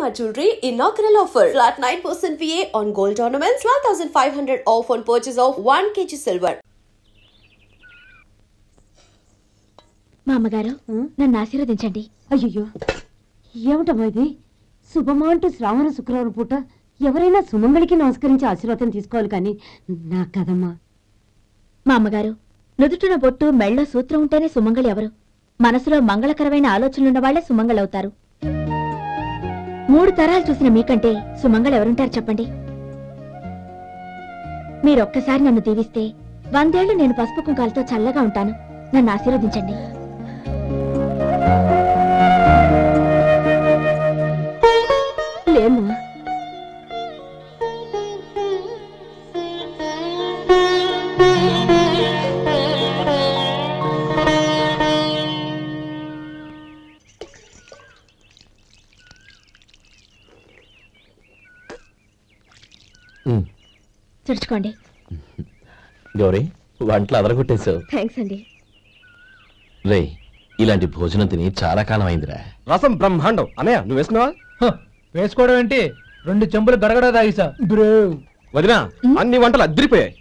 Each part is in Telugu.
Shalimar Jewelry inaugural offer. Flat 9% VA on gold ornaments, 12,500 off on purchase of 1 kg silver. మా అమ్మగారు నన్ను ఆశీర్వదించండి. అయ్యో ఏమిటమ్మా ఇది? శుభమా అంటూ శ్రావణ శుక్రవారం పూట ఎవరైనా సుమంగళికి నమస్కరించి ఆశీర్వాదం తీసుకోవాలి కానీ నా కదమ్మా. మా అమ్మగారు నుదుటిన బొట్టు మెళ్ళ సూత్రం ఉంటేనే సుమంగళి ఎవరు? మనసులో మంగళకరమైన ఆలోచనలున్న వాళ్లే సుమంగళవుతారు. 3 తరాలు చూసిన మీకంటే సుమంగళ ఎవరుంటారు చెప్పండి? మీరొక్కసారి నన్ను దీవిస్తే 100 ఏళ్లు నేను పసుపు కుంకాలతో చల్లగా ఉంటాను. నన్ను ఆశీర్వదించండి. లేమ్మా, తుడుచుకోండి. గౌరీ, వంటలు అదరగొట్టేశావు. థ్యాంక్స్ అండి. రే, ఇలాంటి భోజనం తిని చాలా కాలం అయిందిరా. రసం బ్రహ్మాండం. అన్నయ్య నువ్వు వేసుకున్నావా? వేసుకోవడం ఏంటి, 2 చెంబులు గడగడ తాగిసా. వదినా, అన్ని వంటలు అద్దరిపోయాయి.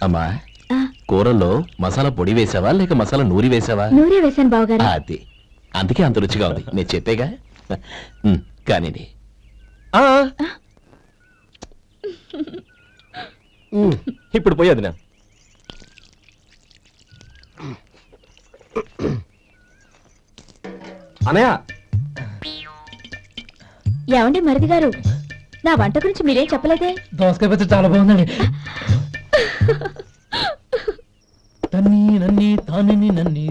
అమ్మా, కూరల్లో మసాలా పొడి వేసావా లేక మసాలా నూరి వేసావా? నూరే వేశాను బావగారు. అది అందుకే అంత రుచిగా ఉంది. నేను చెప్పేగా. కానివ్వండి. ఇప్పుడు పోయేది నా అనయా. ఏమండి మరిది గారు, నా వంట గురించి మీరేం చెప్పలేదే? దోసకాయ పచ్చడి చాలా బాగుందండి. తన్ని నన్ని తాని నన్ని.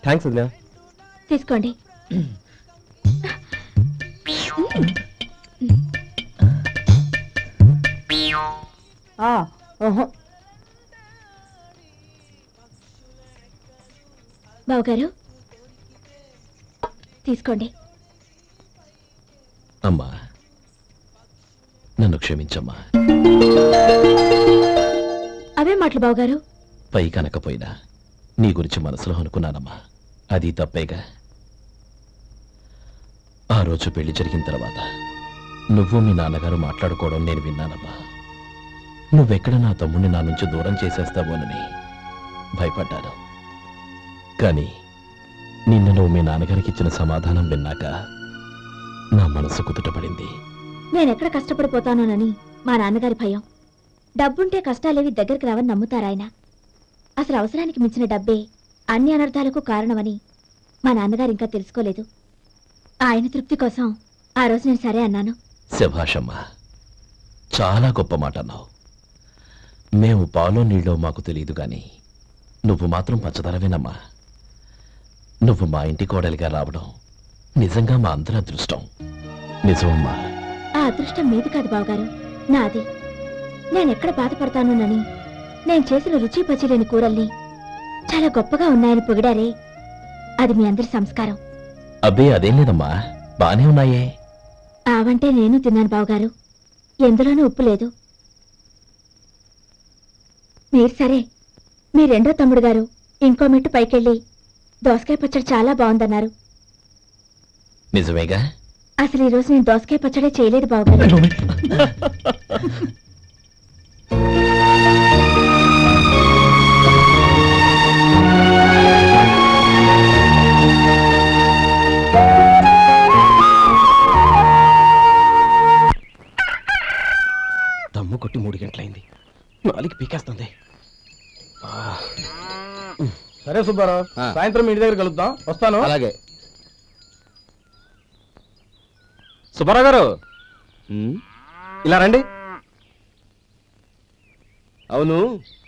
థ్యాంక్స్ వదినా. తీసుకోండి. బావగారు తీసుకోండి. అమ్మా, నన్ను క్షమించమ్మా. అవే మాటలు బావగారు. పై కనకపోయినా నీ గురించి మనసులో అనుకున్నానమ్మా. అది తప్పేగా. ఆ రోజు పెళ్లి జరిగిన తర్వాత నువ్వు మీ నాన్నగారు మాట్లాడుకోవడం నేను విన్నానమ్మా. నువ్వెక్కడ నా తమ్ముడిని నా నుంచి దూరం చేసేస్తావోనని భయపడ్డాను. కానీ నిన్న నువ్వు మీ నాన్నగారికి ఇచ్చిన సమాధానం విన్నాక నా మనసు కుదుటపడింది. నేనెక్కడ కష్టపడిపోతానోనని మా నాన్నగారి భయం. డబ్బుంటే కష్టాలేవి దగ్గరికి రావని నమ్ముతారాయన. అసలు అవసరానికి మించిన డబ్బే అన్ని అనర్థాలకు కారణమని మా నాన్నగారు ఇంకా తెలుసుకోలేదు. ఆయన తృప్తి కోసం ఆ రోజు నేను సరే అన్నాను. శభాషమ్మా, చాలా గొప్ప మాట అన్నావు. మేము పాలో నీళ్ళో మాకు తెలియదు గాని నువ్వు మాత్రం పచ్చదరవేనమ్మా. నువ్వు మా ఇంటి కోడలిగా రావడం నిజంగా మా అందరి అదృష్టం. నిజమమ్మా. ఆ అదృష్టం మీది కాదు బావగారు, నాది. నేనెక్కడ బాధపడతానోనని నేను చేసిన రుచి పచిలేని కూరల్ని చాలా గొప్పగా ఉన్నాయని పొగిడారే, అది మీ అందరి సంస్కారం. అబ్బే అదేం లేదమ్మా, బానే ఉన్నాయే. ఆవంటే నేను తిన్నాను బావగారు, ఎందులోనూ ఉప్పు లేదు. మీరు సరే, మీ రెండో తమ్ముడు గారు ఇంకో మెట్టు పైకెళ్ళి దోసకాయ పచ్చడి చాలా బాగుందన్నారు. నిజమేగా? అసలు ఈ రోజు నేను దోసకాయ పచ్చడే చేయలేదు బావగారు. దమ్ము కొట్టి 3 గంటలైంది. 4కి పీకేస్తుంది. సరే సుబ్బారావు, సాయంత్రం ఇంటి దగ్గర కలుద్దాం. వస్తాను. అలాగే. సుబ్బారావు గారు ఇలా రండి. అవును,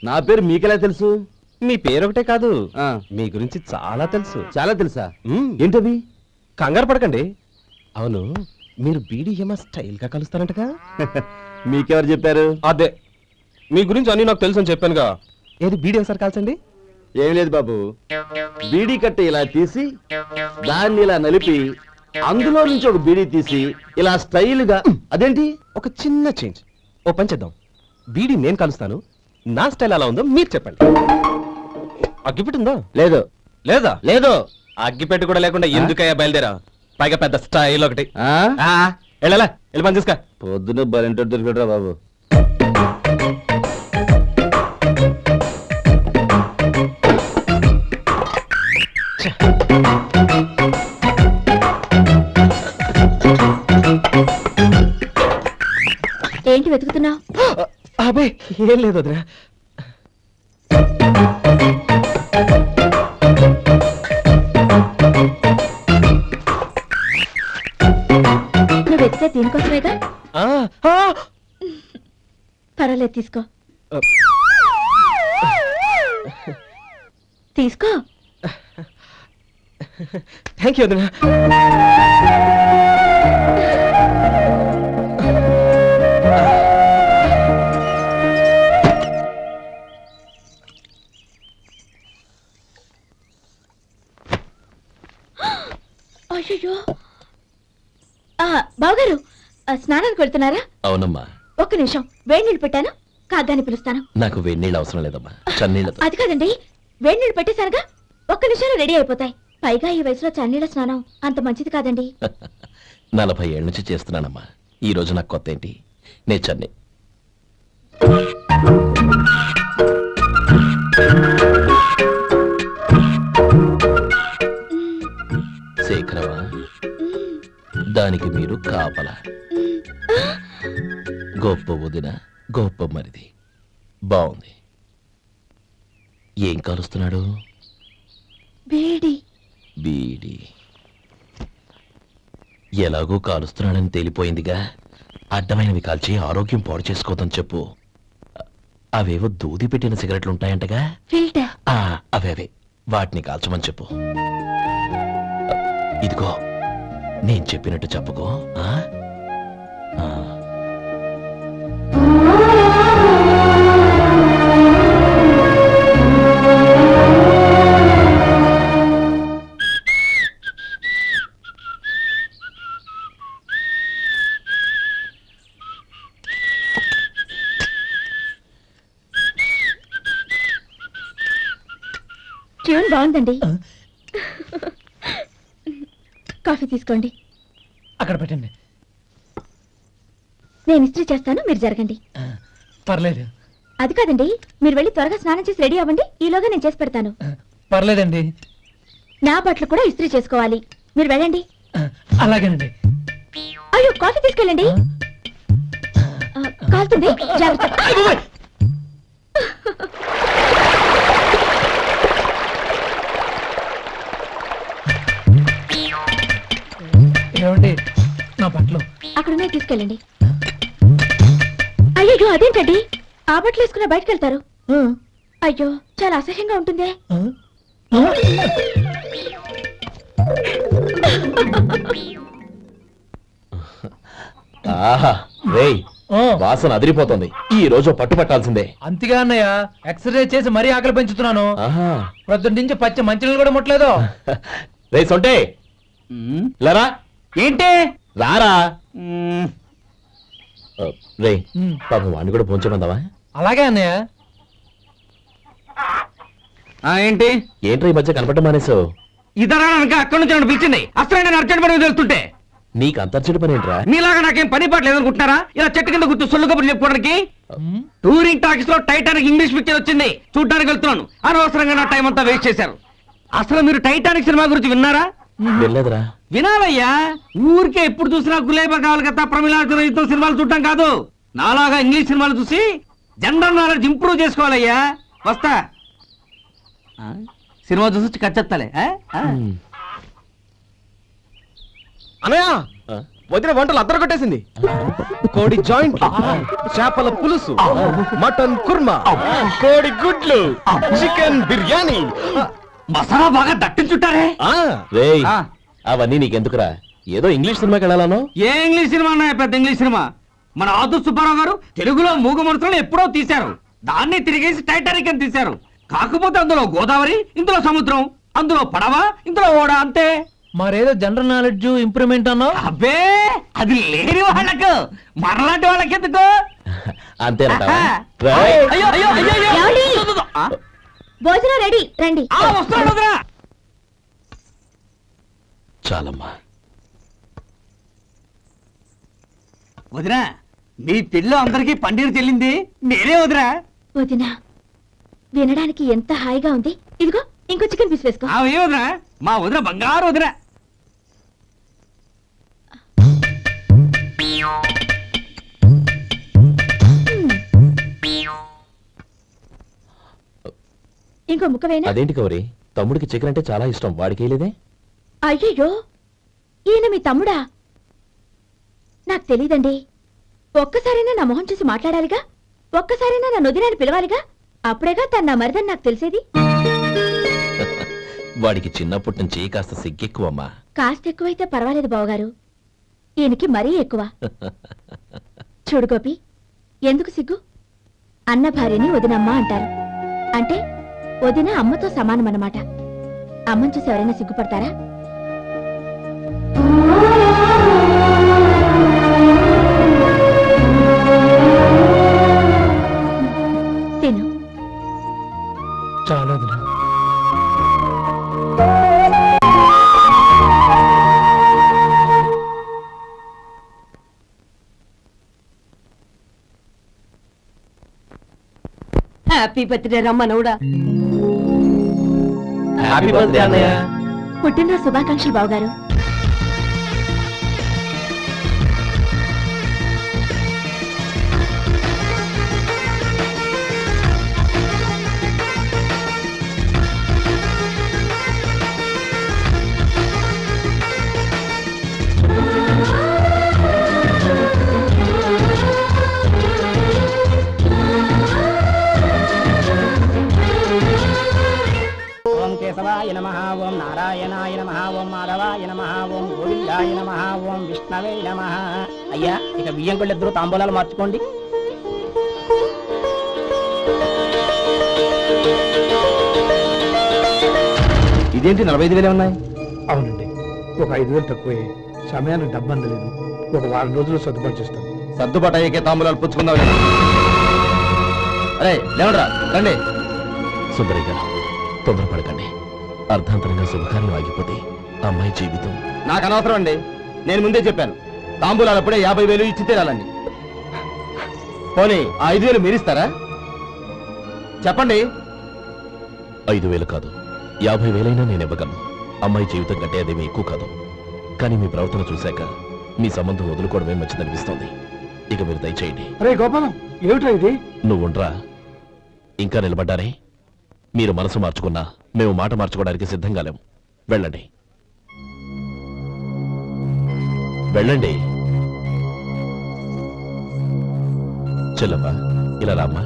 నా పేరు మీకెలా తెలుసు? మీ పేరు ఒకటే కాదు, మీ గురించి చాలా తెలుసు. చాలా తెలుసా? ఏంటది? కంగారు పడకండి. అవును, మీరు బీడీఎంఆ స్టైల్ గా కలుస్తారంటగా? మీకెవరు చెప్పారు? అదే, మీ గురించి అన్ని నాకు తెలుసు అని చెప్పానుగా. ఏది బీడీ ఒకసారి కాల్చండి. ఏం లేదు బాబు, బీడీ కట్ట ఇలా తీసి దాన్ని ఇలా నలిపి అందులో నుంచి ఒక బీడీ తీసి ఇలా స్టైల్గా. అదేంటి? ఒక చిన్న చేంజ్. ఓ పని చేద్దాం, బీడీ నేను కలుస్తాను, నా స్టైల్ ఎలా ఉందో మీరు చెప్పండి. అగ్గిపెట్టుందా? లేదు. లేదా? లేదు. అగ్గిపెట్టు కూడా లేకుండా ఎందుకయ్యా బయలుదేరా? పైగా పెద్ద స్టైల్ ఒకటి. వెళ్ళాలా వెళ్ళి పని చూసుకో. పొద్దున బలింటో దొరికడరా బాబు. ఏంటి వెతుకుతున్నావు? అబే ఏం లేదు వదినా. నువ్వు వెతికే దీనికోసమేగా. పర్వాలేదు తీసుకో. తీసుకో. థ్యాంక్ యూ వదినా. అయ్యో బావగారు స్నానానికి వెళ్తున్నారా? అవునమ్మా. ఒక్క నిమిషం వేడి నీళ్ళు పెట్టాను, కాగ్గాని పిలుస్తాను. నాకు వేడి నీళ్ళు అవసరం లేదమ్మా, చన్నీళ్ళతో. అది కాదండి, వేడి నీళ్ళు పెట్టేశారుగా, ఒక్క నిమిషంలో రెడీ అయిపోతాయి. పైగా ఈ వయసులో చన్నీళ్ళ స్నానం అంత మంచిది కాదండి. 40 ఏళ్ళ నుంచి చేస్తున్నానమ్మా. ఈ రోజు నాకు కొత్త ఏంటి? నే చన్నీ. శేఖరవా, దానికి మీరు కాపలా. గొప్ప వదిన, గొప్ప మరిది. బాగుంది. ఏం కాలుస్తున్నాడు? బీడి. బీడి ఎలాగో కాలుస్తున్నాడని తేలిపోయిందిగా. అడ్డమైనవి కాల్చి ఆరోగ్యం పాడు చేసుకోదని చెప్పు. అవేవో దూది పెట్టిన సిగరెట్లు ఉంటాయంటగా, ఫిల్టర్. అవే వాటిని కాల్చమని చెప్పు. ఇదిగో నేను చెప్పినట్టు చెప్పుకో. ట్యూన్ బాగుందండి. కాఫీ తీసుకోండి. అక్కడ పెట్టండి. నేను ఇస్త్రీ చేస్తాను, మీరు జరగండి. పర్లేదు. అది కాదండి, మీరు వెళ్ళి త్వరగా స్నానం చేసి రెడీ అవ్వండి, ఈలోగా నేను చేసి పెడతాను. పర్లేదండి. నా బట్టలు కూడా ఇస్త్రీ చేసుకోవాలి, మీరు వెళ్ళండి. అలాగేనండి. అయ్యో కాఫీ తీసుకెళ్ళండి. కాలుతుంది, జాగ్రత్త. ఏమండి నా బట్టలు? అక్కడున్నాయి, తీసుకెళ్ళండి. అయ్యో అదేంటండి, ఆ బట్టలు వేసుకున్న బయటకు వెళ్తారు? అయ్యో చాలా అసహ్యంగా ఉంటుందే. వాసన అదిరిపోతుంది. ఈ రోజు పట్టు పట్టాల్సిందే. అంతగా అన్నయ్య, ఎక్సర్సైజ్ చేసి మరీ ఆకలి పెంచుతున్నాను. ప్రొద్దున నుంచి పచ్చి మంచినీళ్ళు కూడా ముట్టలేదు. రే సొంటే, లరా. ఏంటి రారా? రే పాపం వాడిని కూడా పోంచమందావా? అలాగే అన్నయ్య. ఏంటి ఏంట్రా ఈ మధ్య కనపడటం మానేసావు? ఇదరా అక్కడి నుంచి నన్ను పిలిచింది. అసలు నేను అర్జెంట్ పని వెళ్తుంటే నీకు అంతర్చడి పని ఏంట్రా? మీలాగా నాకేం పని పాట లేదనుకుంటున్నారా? ఇలా చెట్టు కింద గుర్తు సొల్లు కబుర్లు చెప్పుకోవడానికి. టూరింగ్ టాకీస్ లో టైటానిక్ ఇంగ్లీష్ పిక్చర్ వచ్చింది, చూడడానికి వెళ్తున్నాను. అనవసరంగా నా టైం అంతా వేస్ట్ చేశారు. అసలు మీరు టైటానిక్ సినిమా గురించి విన్నారా? వెళ్ళలేదురా. వినాలయ్యా. ఊరికే ఎప్పుడు చూసినా గులేబా కావాలి కదా, ప్రమిళాతో సినిమాలు చూడటం కాదు. నాలాగా ఇంగ్లీష్ సినిమాలు చూసి జనరల్ నాలెడ్జ్ ఇంప్రూవ్ చేసుకోవాలయ్యా. వస్తా. సినిమా చూసి కచ్చెత్తాలే. అన్నయ్య, వదిన వంటలు అద్దరు కొట్టేసింది. కోడి జాయింట్, చేపల పులుసు, మటన్ కుర్మా, కోడి గుడ్లు, చికెన్ బిర్యానీ, మసాలా బాగా దట్టించుంటారే. అవన్నీ నీకెందుకురా? ఏదో ఇంగ్లీష్ సినిమాకి వెళ్ళాలను. ఏ ఇంగ్లీష్ సినిమా అన్నా? పెద్ద ఇంగ్లీష్ సినిమా. మన ఆదు సుబ్బారావు గారు తెలుగులో మూగ మనుషులను ఎప్పుడో తీశారు. దాన్ని తిరిగేసి టైటానిక్ అని తీశారు. కాకపోతే అందులో గోదావరి, ఇందులో సముద్రం, అందులో పడవ, ఇందులో ఓడ, అంతే. మరేదో జనరల్ నాలెడ్జ్ ఇంప్రూవ్మెంట్ అన్నా? అబ్బే అది లేని వాళ్ళకు, మరలాంటి వాళ్ళకి ఎందుకు? అంతేనంటావా? భోజనం రెడీ, రండి. వస్తున్నాడు. చాలమ్మా. వదినా, మీ పెళ్ళి అందరికీ పన్నీరు చెల్లింది నేనే వదినా. వదినా, వినడానికి ఎంత హాయిగా ఉంది. ఇదిగో ఇంకో చికెన్ పీస్ వేసుకో. ఏ వదినా, మా వదిన బంగారు వదినా. ఇంకో ముక్క వేయనా? అదేంటి గౌరీ, తమ్ముడికి చికెన్ అంటే చాలా ఇష్టం, వాడికి లేదే? అయ్యయ్యో, ఈయన మీ తమ్ముడా? నాకు తెలీదండి. ఒక్కసారైనా నా మొహం చూసి మాట్లాడాలిగా, ఒక్కసారైనా నా నొదినాన్ని పిలవాలిగా, అప్పుడేగా తన నా మరిదని నాకు తెలిసేది. వాడికి చిన్నప్పటి నుంచి కాస్త సిగ్గెక్కువమ్మా. కాస్త ఎక్కువైతే పర్వాలేదు బావగారు, ఈయనకి మరీ ఎక్కువ. చూడు గోపి, ఎందుకు సిగ్గు? అన్న భార్యని వదినమ్మ అంటారు. అంటే వదిన అమ్మతో సమానమన్నమాట. అమ్మని చూసి ఎవరైనా సిగ్గుపడతారా? తిను. చాలా హ్యాపీ బర్త్డే రమ్మనవుడా. హ్యాపీ బర్త్డే అన్నయ్య. పుట్టినరోజు శుభాకాంక్షలు బావగారు. కేశవాయ నమః, ఓం నారాయణాయ నమః, ఓం మాధవాయ నమః, ఓం గోవిందాయ నమః, ఓం విష్ణవే నమః. అయ్యా, ఇక బియ్యం కొళ్ళిద్దరూ తాంబూలాలు మార్చుకోండి. ఇదేంటి 45,000 ఉన్నాయి? అవునండి, ఒక 5,000 తక్కువే. సమయానికి డబ్బు అందలేదు. ఒక వారం రోజులు సర్దుబాటు చేస్తాం. సర్దుబాటు అయ్యాకే తాంబూలాలు పుచ్చుకుందాం. అరే లేవడరా, రండి. సుందరి గారు, తొందరపడకండి. అర్ధాంతరంగా శుభకార్యం ఆగిపోతే అమ్మాయి జీవితం. నాకు అనవసరం అండి, నేను ముందే చెప్పాను. తాంబూలాలు అప్పుడే 50,000 ఇచ్చి తీరాలండి. పోనీ 5,000 మీరిస్తారా? చెప్పండి. 5,000 కాదు, 50,000 నేను ఇవ్వగలను. అమ్మాయి జీవితం కంటే అదేమీ ఎక్కువ కాదు. కానీ మీ ప్రవర్తన చూశాక మీ సంబంధం వదులుకోవడమే మంచిదనిపిస్తోంది. ఇక మీరు దయచేయండి. అరే గోపాలం, ఏమిటా ఇది? నువ్వుండ్రా. ఇంకా నిలబడ్డారే? మీరు మనసు మార్చుకున్నా మేము మాట మార్చుకోవడానికి సిద్ధంగా లేము. వెళ్ళండి, వెళ్ళండి. చెల్లమ్మా, ఇలా రామ్మా.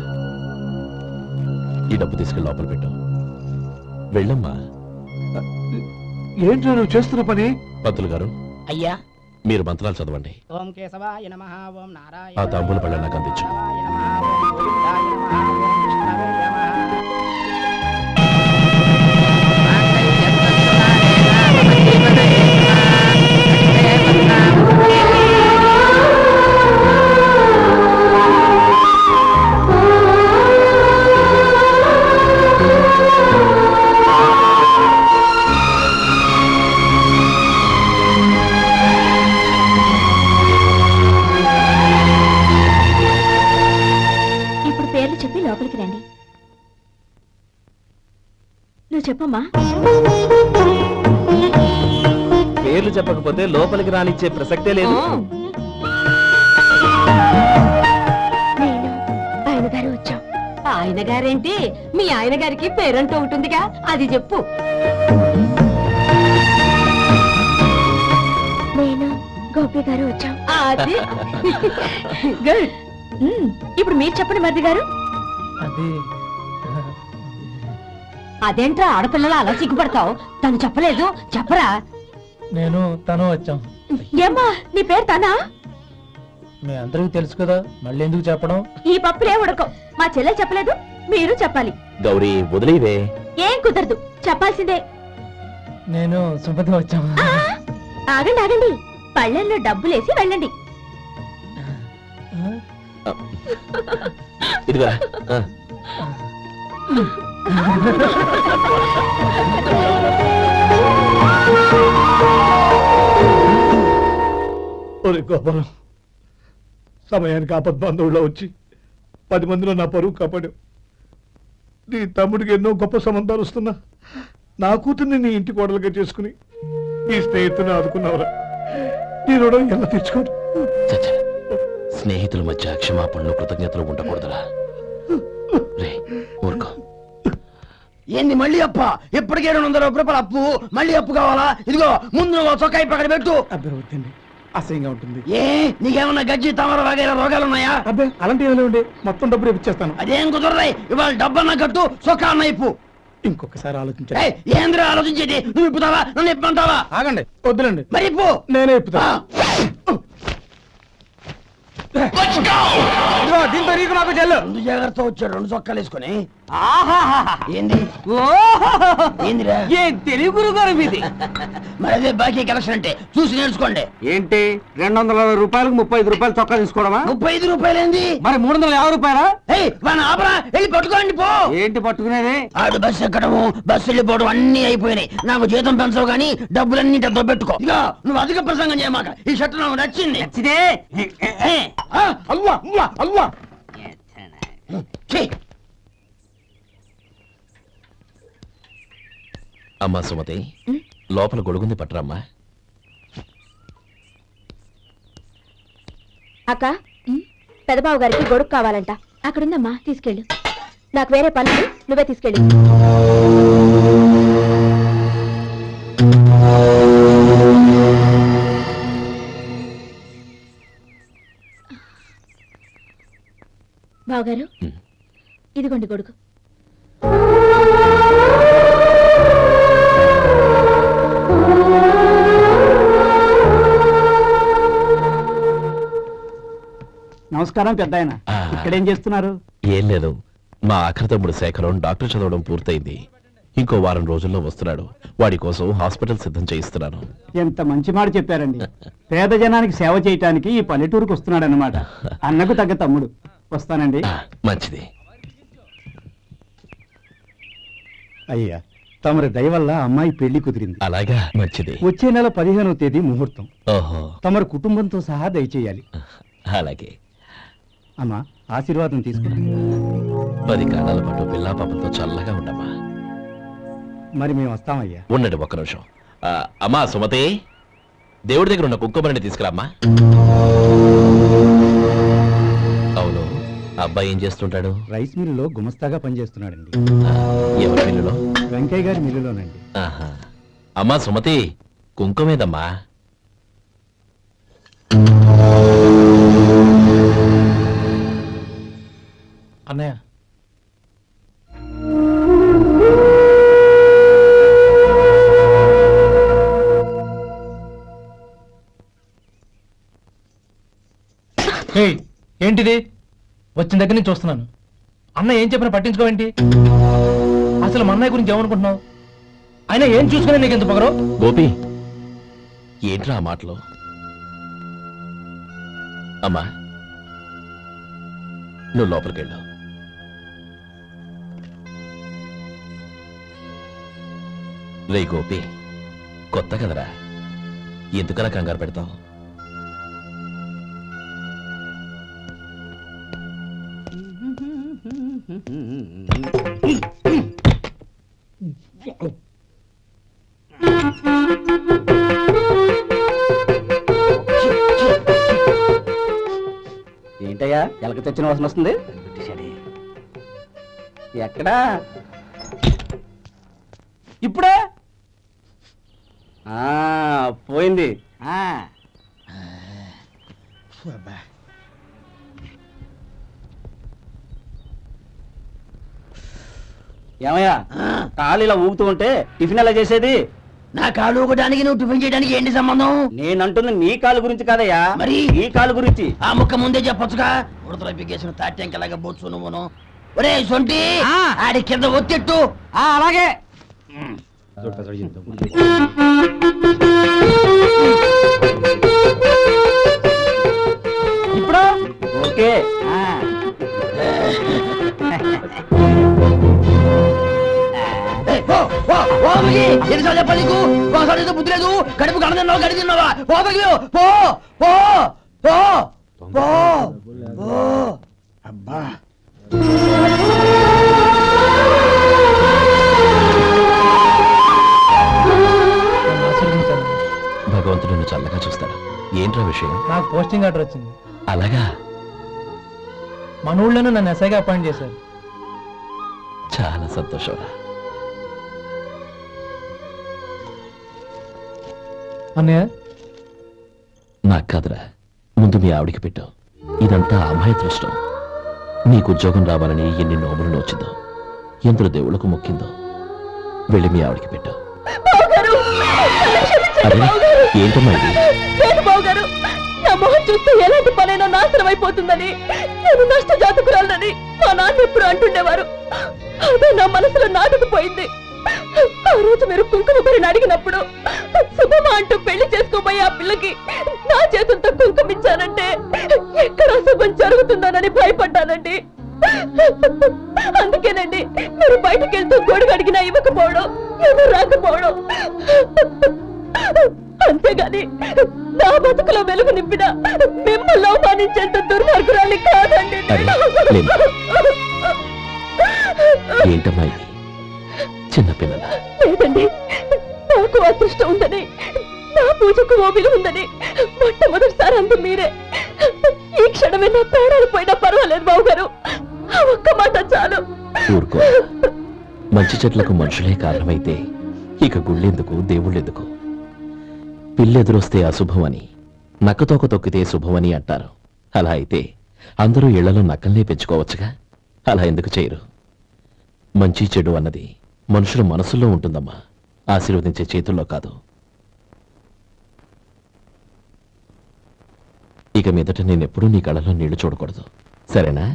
ఈ డబ్బు తీసుకెళ్ళి లోపల పెట్టు. వెళ్ళమ్మా. ఏంటో నువ్వు చేస్తున్న పని? పంతులు గారు, అయ్యా, మీరు మంత్రాలు చదవండి. ఓం కేశవాయ నమః, ఓం నారాయణ ఆ తాంబూల పళ్ళ నాకు అందించు. చెప్పి లోపలికి రండి. నువ్వు చెప్పమ్మా. పేర్లు చెప్పకపోతే లోపలికి రానిచ్చే ప్రసక్తే లేదు. నేను ఆయన గారు వచ్చాం. ఆయన గారేంటి, మీ ఆయన గారికి పేరంటూ ఉంటుందిగా, అది చెప్పు. నేను గోపి గారు వచ్చాం. అది గుడ్. ఇప్పుడు మీరు చెప్పండి మరిది గారు. అదేంట్రా ఆడపిల్లలు అలా సిగ్గుపడతావు? తను చెప్పలేదు, చెప్పరా. నేను తను వచ్చాం. ఏమ్మా, నీ పేరు తనా? మీ అందరికీ తెలుసు కదా, మళ్ళీ ఎందుకు చెప్పడం? ఈ పప్పులే ఉడకం. మా చెల్లె చెప్పలేదు, మీరు చెప్పాలి. గౌరీ, వదిలేవే. ఏం కుదరదు, చెప్పాల్సిందే. నేను సుమతి వచ్చాం. ఆగండి ఆగండి, పళ్ళెల్లో డబ్బులేసి వెళ్ళండి. ఇదిగా గోపాలం, సమయానికి ఆపద్బంధువుల్లో వచ్చి 10 మందిలో నా పరువు కాపాడు. నీ తమ్ముడికి ఎన్నో గొప్ప సంబంధాలు వస్తున్నా నా కూతుర్ని నీ ఇంటి కోడలుగా చేసుకుని నీ స్నేహితుని ఆదుకున్నావురా. నీ రుణం ఎలా తెచ్చుకోడు. స్నేహితుల మధ్య క్షమాపణలు కృతజ్ఞతలు ఉండకూడదురా. రే ఊరుకో. ఏంది మళ్ళీ అప్ప? ఇప్పటికే 200 రూపాయల అప్పు, మళ్ళీ అప్పు కావాలా? ఇదిగో ముందు చొక్కాయి పక్కన పెట్టు. అబ్బే అసహ్యంగా ఉంటుంది. ఏ నీకేమన్నా గజ్జి తమర వగైరా రోగాలు ఉన్నాయా? అబ్బే అలాంటి ఏమైనా ఉండే, మొత్తం డబ్బులు ఇప్పించేస్తాను. అదేం కుదరరాయి. ఇవాళ డబ్బన్నా కట్టు, చొక్కా అన్న ఇప్పు. ఇంకొకసారి ఆలోచించండి. ఏంద్ర ఆలోచించేది? నువ్వు ఇప్పుతావా, నన్ను ఇప్పంటావా? ఆగండి, వద్దులండి. మరి ఇప్పు. నేనే ఇప్పుతా. దీంతో నీకు నాకు చెల్లు. 2 జాగ్రత్త వచ్చాడు, 2 చొక్కాలు వేసుకొని. ఏంది ఏందిరా? ఏ తెలుగు గురుగారు మీది? మరి అదే బాకీ కలెక్షన్ అంటే చూసి నేర్చుకోండి. ఏంటి 220 రూపాయలకు 35 రూపాయలు చొక్కా తీసుకోవడమా? 35 రూపాయలు ఏంది? మరి 350 రూపాయలా? వాడిని ఆపరా, వెళ్ళి పట్టుకోండి పో. ఏంటి పట్టుకునేది? ఆడు బస్సు ఎక్కడము, బస్సు వెళ్ళిపోవడం అన్ని అయిపోయినాయి. నాకు జీతం పెంచవు గానీ డబ్బులన్నీ డబ్బు పెట్టుకో. ఇక నువ్వు అధిక ప్రసంగం చేయమాక. ఈ షర్ట్ నాకు నచ్చింది. నచ్చితే అల్వా అల్వా అల్వా. అమ్మా సుమతి, లోపల గొడుగుంది పట్టరమ్మా. అక్క, పెదబాబు గారికి గొడుగు కావాలంట. అక్కడుందమ్మా, తీసుకెళ్ళు. నాకు వేరే పనులు, నువ్వే తీసుకెళ్ళి. బావగారు, ఇదిగోండి గొడుగు. నమస్కారం పెద్దాయన. ఇక్కడేం చేస్తున్నారు? ఏం లేదు, మా ఆఖరి తమ్ముడు శేఖరం డాక్టర్ చదవడం పూర్తయింది. ఇంకో వారం రోజుల్లో వస్తున్నాడు. వాడి కోసం హాస్పిటల్ సిద్ధం చేయిస్తున్నాను. ఎంత మంచి మాట చెప్పారండి. పేద జనానికి సేవ చేయటానికి ఈ పల్లెటూరుకు వస్తున్నాడు అన్నమాట. అన్నకు తగ్గ తమ్ముడు. వస్తానండి. మంచిది. అయ్యా, తమరి దయ వల్ల అమ్మాయి పెళ్లి కుదిరింది. అలాగా, మంచిది. వచ్చే నెల 15వ తేదీ ముహూర్తం. ఓహో, తమరి కుటుంబంతో సహా దయచేయాలి. అలాగే. అమ్మా, ఆశీర్వాదం తీసుకున్నా. 10 కాలాల పాటు పిల్లా పాపంతో చల్లగా ఉండమ్మా. మరి మేము వస్తామయ్యా. ఉండండి ఒక్క నిమిషం. అమ్మా సుమతి, దేవుడి దగ్గర ఉన్న కుంకుమని తీసుకురామ్మా. అవును, అబ్బాయి ఏం చేస్తుంటాడు? రైస్ మిల్లులో గుమస్తాగా పనిచేస్తున్నాడండి. ఎవరి మిల్లులో? వెంకయ్య గారి మిల్లులోనండి. అమ్మా సుమతి, కుంకుమేదమ్మా. అన్నయ్య, ఏంటిది? వచ్చిన దగ్గర నుంచి చూస్తున్నాను. అన్న ఏం చెప్పినా పట్టించుకోవేంటి? అసలు మా అన్నయ్య గురించి ఏమనుకుంటున్నావు? ఆయన ఏం చూసుకునే నీకు ఎంత పొగరు? గోపి, ఏంట్రా ఆ మాటలు? అమ్మా, నువ్వు లోపలికెళ్ళు. రే గోపి, కొత్త కదరా, ఎందుకలా కంగారు పెడతావు? ఏంటయ్యా, ఎలక తెచ్చిన వాసన వస్తుంది? ఎక్కడా? ఇప్పుడే పోయింది. ఏమయ్యా, కాలు ఇలా ఊగుతూ ఉంటే టిఫిన్ ఎలా చేసేది? నా కాలు ఊగడానికి నువ్వు టిఫిన్ చేయడానికి ఏంటి సంబంధం? నేనంటుంది నీ కాలు గురించి కాదయ్యా, మరి ఈ కాలు గురించి. ఆ ముక్క ముందే చెప్పొచ్చుగా. ఉడతలో పిగేసిన తాట్యంకలాగా బొచ్చు నువ్వును. ఒరే సొంటి, ఆడి కింద ఒత్తిట్టు. అలాగే. ఇప్పుడు ఓకే. ఎన్నిసార్లు చెప్పాలి నీకు? ఏదో బుద్ధి లేదు. కడుపు కడ తిన్నావా గడి తిన్నావా? పోతకి పో పో పో పో పో. అబ్బా భగవంతుడు నిన్ను చల్లగా చూస్తాడు. ఏంట్రా విషయం? నాకు పోస్టింగ్ ఆర్డర్ వచ్చింది. అలాగా? మన ఊళ్ళోనే నన్ను ఎస్ఐగా అపాయింట్ చేశారు. చాలా సంతోషం. అన్నయ్య నాకు కాదురా, ముందు మీ ఆవిడికి పెట్టు. ఇదంతా అమ్మాయి దృష్టం. నీకు ఉద్యోగం రావాలని ఎన్ని నోములు నోచిందో, ఎందరో దేవుళ్ళకు మొక్కిందో. వెళ్ళి మీ ఆవిడికి పెట్టు. ఏంటమ్మా ఇది? నా మొహం చూస్తే ఎలాంటి పనైనా నాశనం అయిపోతుందని, నేను నష్ట జాతకురాలని మా నాన్న ఎప్పుడు అంటుండేవారు. అదే నా మనసులో నాటుకుపోయింది. ఆ రోజు మీరు కుంకుమ భరిని అడిగినప్పుడు శుభమా అంటూ పెళ్లి చేసుకోబోయే ఆ పిల్లకి నా చేతులతో కుంకుమ ఇచ్చానంటే ఎక్కడ శుభం జరుగుతుందోనని భయపడ్డానండి. అందుకేనండి మీరు బయటకు వెళ్తూ గొడుగు అడిగినా ఇవ్వకపోవడం, ఎవరు రాకపోవడం. అంతేగాని నా బతుకులో వెలుగు నింపిన మిమ్మల్ని అవమానించేంత దుర్మార్గురాలి కాదండి. ఏంటమ్మా ఇది? చిన్నపిల్లల లేదండి, నాకు అదృష్టం ఉందని, నా పూజకు ఓ విలువ ఉందని మొట్టమొదటిసారి అందు మీరే. ఈ క్షణమే నా ప్రాణాలు పోయినా పర్వాలేదు బాబు గారు. ఒక్క మాట చాలు. ఊరుకో. మంచి చెట్లకు మనుషులే కారణమైతే ఇక గుళ్ళెందుకు, దేవుళ్ళెందుకు? పిల్లెదురొస్తే అశుభమని, నక్కతోక తొక్కితే శుభమని అంటారు. అలా అయితే అందరూ ఇళ్లలో నక్కల్నే పెంచుకోవచ్చుగా. అలా ఎందుకు చేయరు? మంచి చెడు అన్నది మనుషుల మనసుల్లో ఉంటుందమ్మా, ఆశీర్వదించే చేతుల్లో కాదు. ఇక మీదట నేనెప్పుడూ నీ కళ్ళలో నీళ్లు చూడకూడదు, సరేనా?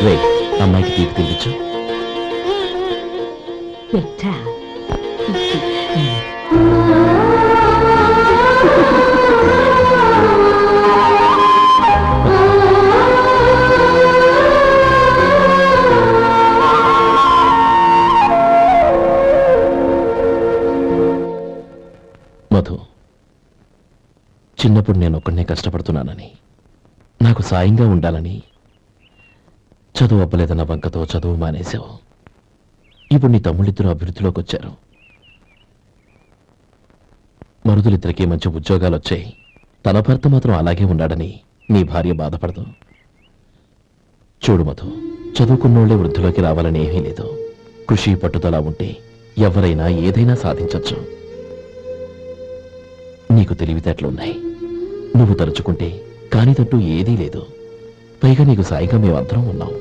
రే, అమ్మాయికి తీపి తినిపించు. మధు, చిన్నప్పుడు నేను ఒక్కడనే కష్టపడుతున్నానని, నాకు సాయంగా ఉండాలని చదువు అవ్వలేదన్న వంకతో చదువు మానేశావు. ఇప్పుడు నీ తమ్ముళ్ళిద్దరూ అభివృద్ధిలోకి వచ్చారు. మరుదులిద్దరికీ మంచి ఉద్యోగాలు వచ్చాయి. తన భర్త మాత్రం అలాగే ఉన్నాడని నీ భార్య బాధపడదు. చూడు మధు, చదువుకున్నోళ్లే వృద్ధిలోకి రావాలని ఏమీ లేదు. కృషి పట్టుదల ఉంటే ఎవరైనా ఏదైనా సాధించొచ్చు. నీకు తెలివితేటలున్నాయి. నువ్వు తలుచుకుంటే కానిదంటూ ఏదీ లేదు. పైగా నీకు సాయిగా మేమందరం ఉన్నాం.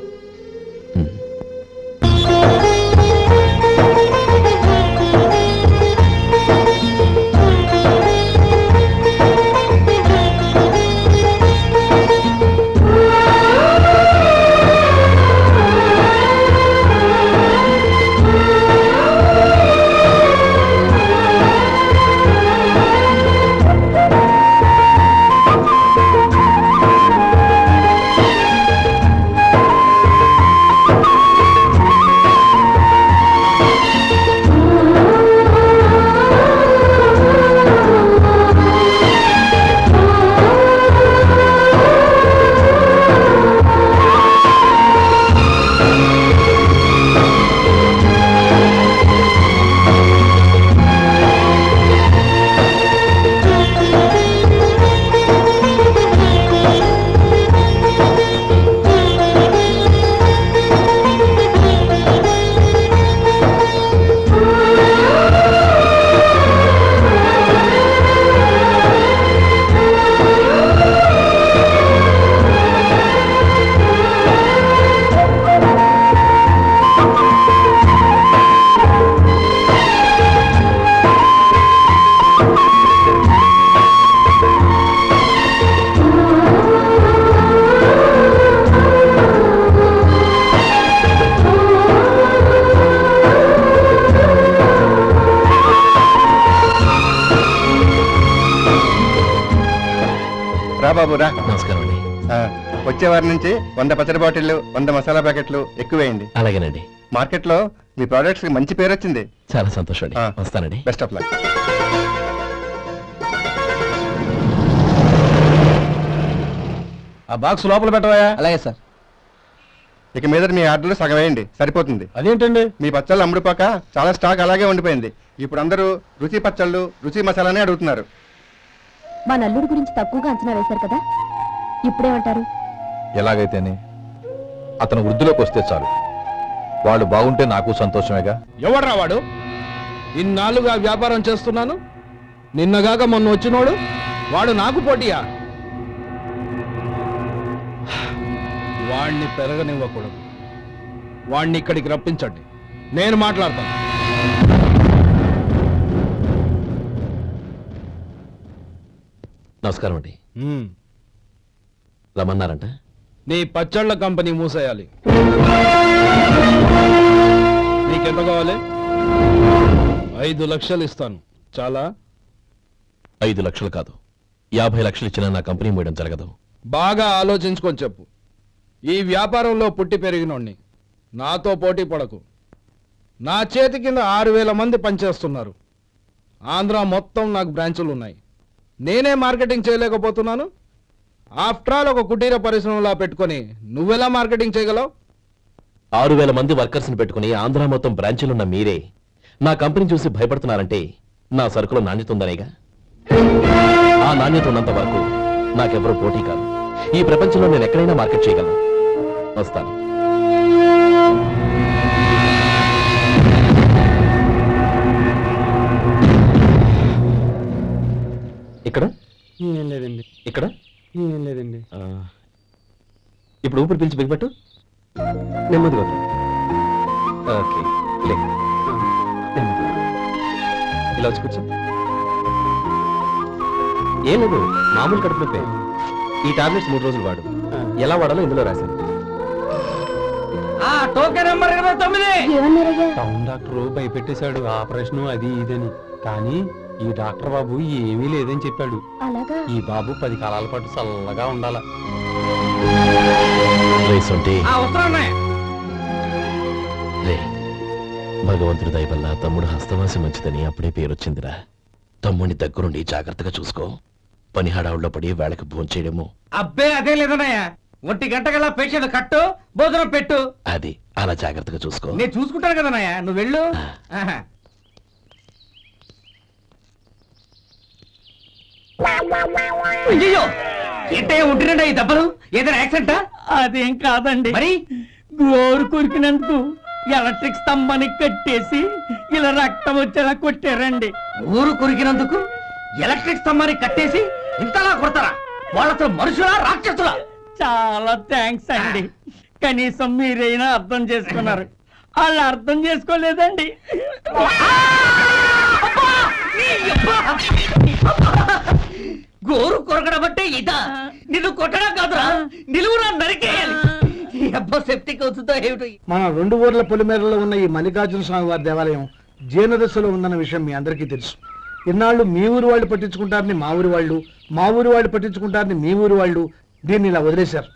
బాబు రా. నమస్కారం అండి. వచ్చే వారి నుంచి 100 పచ్చడి బాటిళ్లు, 100 మసాలా ప్యాకెట్లు ఎక్కువేయండి. అలాగేనండి. మార్కెట్లో మీ ప్రోడక్ట్స్ కి మంచి పేరు వచ్చింది. చాలా సంతోషం అండి. వస్తానండి. Best of luck. ఆ బాక్స్ లోపల పెట్టవా? అలాగే సార్. ఇక మీద మీ ఆర్డర్లు సగం వేయండి, సరిపోతుంది. అదేంటండి? మీ పచ్చళ్ళు అమ్ముడుపోక చాలా స్టాక్ అలాగే ఉండిపోయింది. ఇప్పుడు అందరూ రుచి పచ్చళ్ళు, రుచి మసాలానే అడుగుతున్నారు. మా నల్లుడి గురించి తక్కువగా అంచనా వేశారు కదా, ఇప్పుడేమంటారు? ఎలాగైతేనే అతను వృద్ధిలోకి వస్తే చాలు. వాళ్ళు బాగుంటే నాకు సంతోషమేగా. ఎవడ్రా వాడు? ఇన్నాళ్ళుగా వ్యాపారం చేస్తున్నాను, నిన్నగాక మొన్న వచ్చినోడు వాడు నాకు పోటీయా? వాణ్ణి పెరగనివ్వకూడదు. వాణ్ణి ఇక్కడికి రప్పించండి, నేను మాట్లాడతాను. నమస్కారం అండి. రమ్మన్నారంట? నీ పచ్చళ్ళ కంపెనీ మూసేయాలి. నీకెంత కావాలి? 5 లక్షలు ఇస్తాను. చాలా? 5 లక్షలు కాదు, 50 లక్షలు ఇచ్చినా నా కంపెనీ మూయడం జరగదు. బాగా ఆలోచించుకొని చెప్పు. ఈ వ్యాపారంలో పుట్టి పెరిగినోడ్ని, నాతో పోటీ పడకు. నా చేతి కింద 6000 మంది పనిచేస్తున్నారు. ఆంధ్ర మొత్తం నాకు బ్రాంచులు ఉన్నాయి. నేనే మార్కెటింగ్ చేయలేకపోతున్నాను. ఆఫ్టర్ ఆల్ ఒక కుటీర పరిశ్రమలా పెట్టుకొని నువ్వెలా మార్కెటింగ్ చేయగలవు? 6000 మంది వర్కర్స్ని పెట్టుకుని ఆంధ్ర మొత్తం బ్రాంచీలున్న మీరే నా కంపెనీ చూసి భయపడుతున్నారంటే నా సరుకులో నాణ్యత ఉందనేగా. ఆ నాణ్యత ఉన్నంత వరకు నాకెవరూ పోటీ కాదు. ఈ ప్రపంచంలో నేను ఎక్కడైనా మార్కెట్ చేయగలను. వస్తాను. ఇక్కడ ఏం లేదండి. ఇక్కడ ఏం లేదండి. ఇప్పుడు ఊపిరి పిలిచి బిగ్బట్టు నెమ్మదిగా. ఓకే, ఇలా వచ్చి కూర్చో. ఏం లేదు, మామూలు కడుపు నొప్పే. ఈ టాబ్లెట్స్ 3 రోజులు వాడు. ఎలా వాడాలో ఇందులో రాశాను. Token number 29. టౌన్ డాక్టర్ భయపెట్టేశాడు, ఆపరేషన్ అది ఇదని. కానీ ఈ డాక్టర్ బాబు ఏమీ లేదని చెప్పాడు. ఈ బాబు 10 కాలాల పాటు చల్లగా ఉండాల. భగవంతుడి దయ వల్ల తమ్ముడు హస్తవాసి మంచిదని అప్పుడే పేరొచ్చిందిరా. తమ్ముడిని దగ్గరుండి జాగ్రత్తగా చూసుకో. పని హడావుల్లో పడి వేళకి భోంచేయడము. అబ్బే అదే లేదన్నయ్యా. 1 గంట గల పేషెంట్ కట్టు, భోజనం పెట్టు. అది అలా జాగ్రత్తగా చూసుకో. నేను చూసుకుంటాను కదన్నయ్యా, నువ్వు వెళ్ళు. అయ్యో, ఏంటయ్యా ఉంటున్నాడా ఈ దెబ్బలు? ఏదైనా యాక్సిడెంటా? అదేం కాదండి. మరి గోరు కొరికినందుకు ఎలక్ట్రిక్ స్తంభాన్ని కట్టేసి ఇలా రక్తం వచ్చేలా కొట్టారండి. ఊరు కొరికినందుకు ఎలక్ట్రిక్ స్తంభాన్ని కట్టేసి ఇంతలా కొడతారా? వాళ్ళతో మనుషులా, రాక్షసులా? చాలా థ్యాంక్స్ అండి. కనీసం మీరైనా అర్థం చేసుకున్నారు. వాళ్ళు అర్థం చేసుకోలేదండి. గోరు కొరకడం అంటే ఇదా? నిన్ను కొట్టడం కాదురా, నిలువురా నరికేయాలి. సెప్టిక్ అవుతుందో ఏమిటో. మన 2 ఊర్ల పొలిమేరలో ఉన్న ఈ మల్లికార్జున స్వామి వారి దేవాలయం జీర్ణదశలో ఉందన్న విషయం మీ అందరికీ తెలుసు. ఇన్నాళ్ళు మీ ఊరు వాళ్ళు పట్టించుకుంటారని మా ఊరి వాళ్ళు, మా ఊరి వాళ్ళు పట్టించుకుంటారని మీ ఊరి వాళ్ళు దీన్ని ఇలా వదిలేశారు.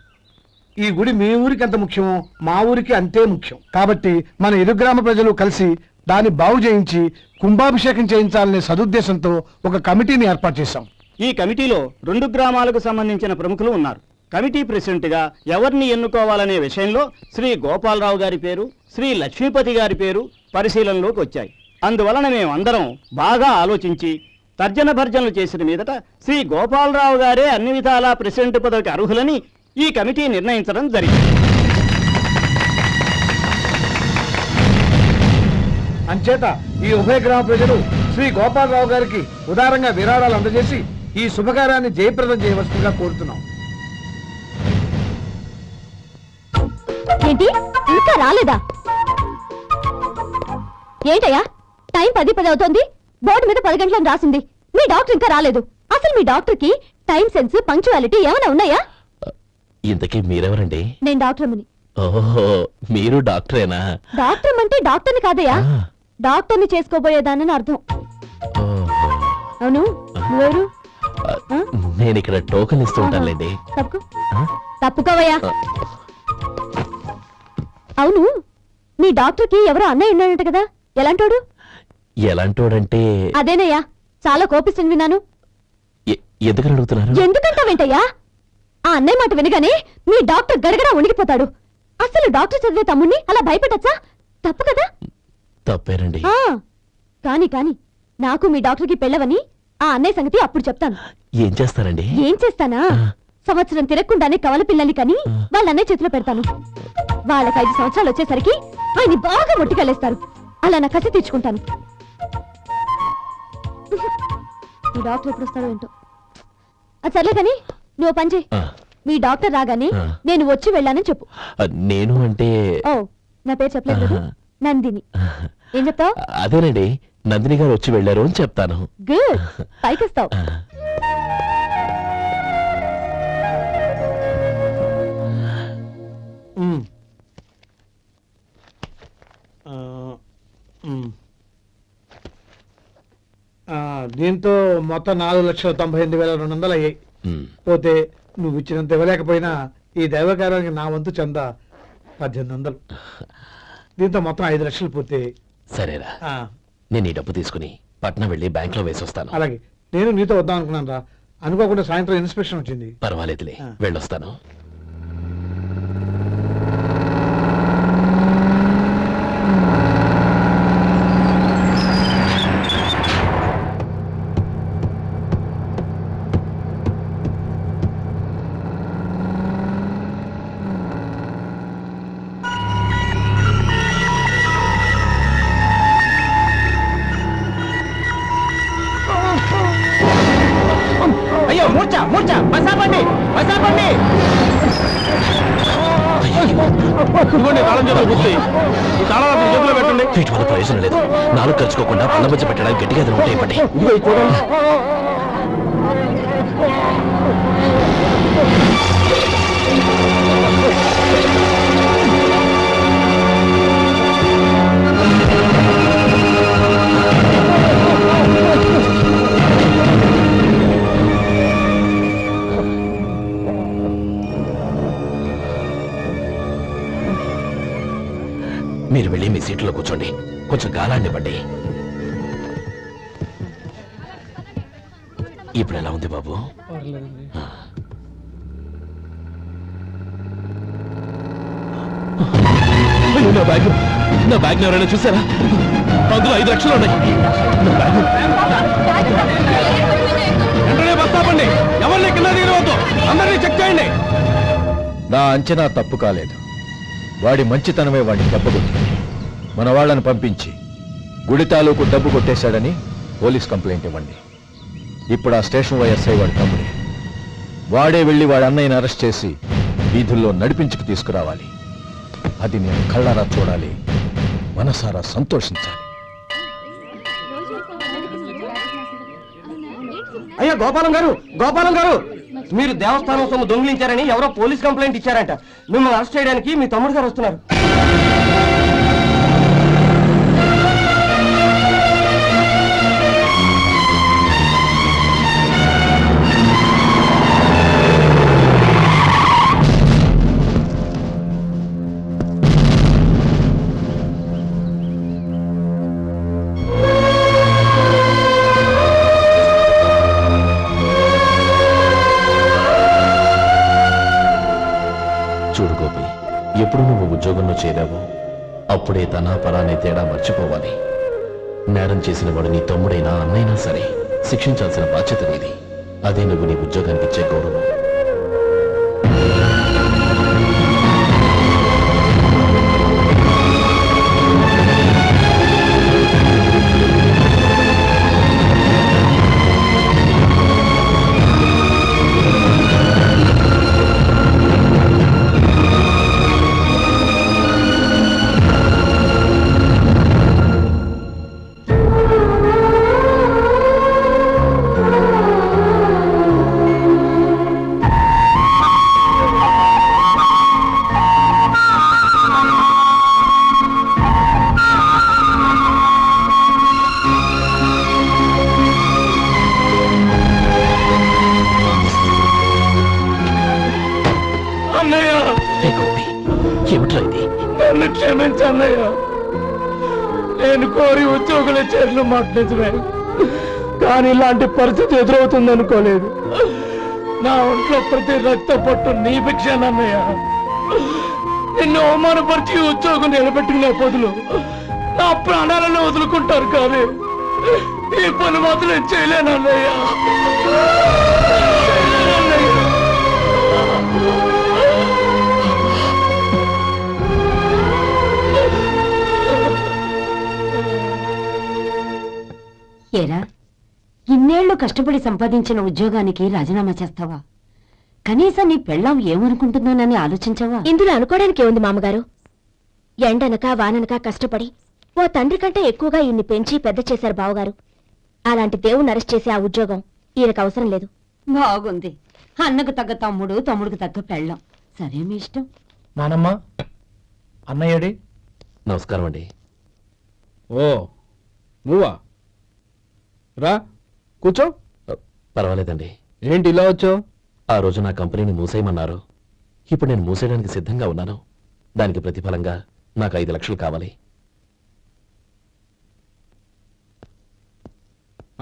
ఈ గుడి మీ ఊరికి ఎంత ముఖ్యమో మా ఊరికి అంతే ముఖ్యం. కాబట్టి మన ఇరు గ్రామ ప్రజలు కలిసి దాన్ని బాగు చేయించి కుంభాభిషేకం చేయించాలనే సదుద్దేశంతో ఒక కమిటీని ఏర్పాటు చేశాం. ఈ కమిటీలో 2 గ్రామాలకు సంబంధించిన ప్రముఖులు ఉన్నారు. కమిటీ ప్రెసిడెంట్గా ఎవరిని ఎన్నుకోవాలనే విషయంలో శ్రీ గోపాలరావు గారి పేరు, శ్రీ లక్ష్మీపతి గారి పేరు పరిశీలనలోకి వచ్చాయి. అందువలన మేమందరం బాగా ఆలోచించి తర్జన భర్జనలు చేసిన మీదట శ్రీ గోపాలరావు గారే అన్ని విధాలా ప్రెసిడెంట్ పదవికి అర్హులని ఈ కమిటీ నిర్ణయించడం జరిగింది. అంచేత ఈ ఉభయ గ్రామ ప్రజలు శ్రీ గోపాలరావు గారికి ఉదారంగా విరాళాలు అందజేసి ఈ శుభకార్యాన్ని జయప్రదం చేయవలసిందిగా కోరుతున్నాం. ఏంటి ఇంకా రాలేదా? ఏంటయ్యా, టైం 10 అవుతోంది. బోర్డు మీద 10 గంటలను రాసింది. మీ డాక్టర్ ఇంకా రాలేదు. అసలు మీ డాక్టర్ కి టైం సెన్స్, పంక్చువాలిటీ ఏమైనా ఉన్నాయా? ఇంతకీ మీరెవరండి? నేను డాక్టర్మని. ఓహో, మీరు డాక్టరేనా? డాక్టర్ అంటే డాక్టర్ని కాదయ్యా, డాక్టర్ని చేసుకోబోయేదానని అర్థం. అవును, నువ్వెవరు? నేను ఇక్కడ టోకెన్ ఇస్తూ ఉంటానులేండి. తప్పుకోవయ్యా. అవును, మీ డాక్టర్కి ఎవరో అన్నయ్య ఉన్నాడంట కదా, ఎలాంటోడు? ఎలాంటోడంటే అదేనయ్యా, చాలా కోపిస్తుంది విన్నాను. ఎందుకని అడుగుతున్నారు? ఎందుకంటావేంటయ్యా? ఆ అన్నయ్య మాట వినగానే మీ డాక్టర్ గడగడా ఉణిగిపోతాడు. అసలు డాక్టర్ చదివే తమ్ముణ్ణి అలా భయపెట్టచ్చా? తప్పు కదా? తప్పేనండి. కాని కాని నాకు మీ డాక్టర్కి పెళ్ళవని ఆ అన్నయ్య సంగతి అప్పుడు చెప్తాను. ఏం చేస్తారండి? ఏం చేస్తానా, సంవత్సరం తిరగకుండానే కవల పిల్లల్ని కని వాళ్ళ అన్నయ్య చేతిలో పెడతాను. వాళ్ళకి 5 సంవత్సరాలు వచ్చేసరికి ఆయన్ని బాగా మొట్టికెళ్ళేస్తారు. అలా నా కసి తీర్చుకుంటాను. మీ డాక్టర్ ఎప్పుడు వస్తాడో ఏంటో. అది సర్లే కానీ నువ్వు పని చేయి. మీ డాక్టర్ రాగానే నేను వచ్చి వెళ్ళానని చెప్పు. నేను అంటే ఓ, నా పేరు చెప్పలేదు కదా, నందిని. ఏం చెప్తావు? అదేనండి, నందిని గారు వచ్చి వెళ్ళారు అని చెప్తాను. గుడ్, పైకొస్తావు. దీంతో మొత్తం 4,98,200 అయ్యాయి. పోతే నువ్వు ఇచ్చినంత ఇవ్వలేకపోయినా ఈ దైవకార్యానికి నా వంతు చందా 1800. దీంతో మొత్తం 5 లక్షలు పూర్తయ్యాయి. సరేరా, నేను ఈ డబ్బు తీసుకుని పట్నం వెళ్ళి బ్యాంక్ లో వేసి వస్తాను. అలాగే, నేను నీతో వద్దాం అనుకున్నాను రా, అనుకోకుండా సాయంత్రం ఇన్స్పెక్షన్ వచ్చింది. పర్వాలేదులే, వెళ్ళొస్తాను. అయ్యో మూర్చా మూర్చా, బసాపండి బసాపండి. వీటి వల్ల ప్రయోజనం లేదు. 4 ఖర్చుకోకుండా పళ్ళ మధ్య పెట్టడానికి గట్టిగా ఏదైనా ఉంటే ఇవ్వండి. మీరు వెళ్ళి మీ సీట్లో కూర్చోండి, కొంచెం గాలాన్ని ఇవ్వండి. ఇప్పుడు ఎలా ఉంది బాబు? నా బ్యాగ్ ఎవరైనా చూసారా? అందులో 5 లక్షలు ఉన్నాయి. బస్తాపండి, ఎవరిని కింద దిగవద్దు, అందరినీ చెక్ చేయండి. నా అంచనా తప్పు కాలేదు. వాడి మంచితనమే వాడిని దెబ్బకొట్టింది. మన వాళ్ళని పంపించి గుడి తాలూకు డబ్బు కొట్టేశాడని పోలీస్ కంప్లైంట్ ఇవ్వండి. ఇప్పుడు ఆ స్టేషన్ ఎస్ఐ వాడి తమ్ముడే. వాడే వెళ్ళి వాడి అన్నయ్యని అరెస్ట్ చేసి వీధుల్లో నడిపించుకు తీసుకురావాలి. అది నేను కళ్ళారా చూడాలి, మనసారా సంతోషించాలి. అయ్యో గోపాలం గారు, గోపాలం గారు, మీరు దేవస్థానం సొమ్ము దొంగిలించారని ఎవరో పోలీస్ కంప్లైంట్ ఇచ్చారంట. మిమ్మల్ని అరెస్ట్ చేయడానికి మీ తమ్ముడు గారు వస్తున్నారు. చూడు గోపి, ఎప్పుడు నువ్వు ఉద్యోగంలో చేరావో అప్పుడే తన పరానే తేడా మర్చిపోవాలి. నేరం చేసిన వాడు నీ తమ్ముడైనా అన్నైనా సరే శిక్షించాల్సిన బాధ్యత నీది. అదే నువ్వు నీ ఉద్యోగానికి ఇచ్చే గౌరవం. ఏమిట్రా ఇది? నన్ను క్షమించన్నయ్య. నేను కోరి ఉద్యోగుల చేతులు మాట్లాడమే, కానీ ఇలాంటి పరిస్థితి ఎదురవుతుంది అనుకోలేదు. నా ఒంట్లో ప్రతి రక్త పొట్టు నీ భిక్షనన్నయ్య. నిన్ను అవమానపరిచి ఉద్యోగం నిలబెట్టుకునే బదులు నా ప్రాణాలను వదులుకుంటారు, కానీ ఈ పని మాత్రం చేయలేనన్నయ్య. ఏరా, ఇన్నేళ్లు కష్టపడి సంపాదించిన ఉద్యోగానికి రాజీనామా చేస్తావా? కనీసం నీ పెళ్ళాం ఏమనుకుంటుందోనని ఆలోచించావా? ఇందులో అనుకోవడానికి ఏముంది మామగారు? ఎండనక వాననక కష్టపడి ఓ తండ్రి కంటే ఎక్కువగా ఈయన్ని పెంచి పెద్ద చేశారు బావగారు. అలాంటి దేవుణ్ణి అరెస్ట్ చేసే ఆ ఉద్యోగం ఈయనకు అవసరం లేదు. బాగుంది. అన్నకు తగ్గ తమ్ముడు, తమ్ముడికి తగ్గ పెళ్ళాం. సరే, మీ ఇష్టం. నానమ్మ, అన్నయ్యడి. నమస్కారం అండి. ఓ నువ్వా? రా కూర్చో. పర్వాలేదండి. ఏంటి ఇలా వచ్చావు? ఆ రోజు నా కంపెనీని మూసేయమన్నారు. ఇప్పుడు నేను మూసేయడానికి సిద్ధంగా ఉన్నాను. దానికి ప్రతిఫలంగా నాకు 5 లక్షలు కావాలి.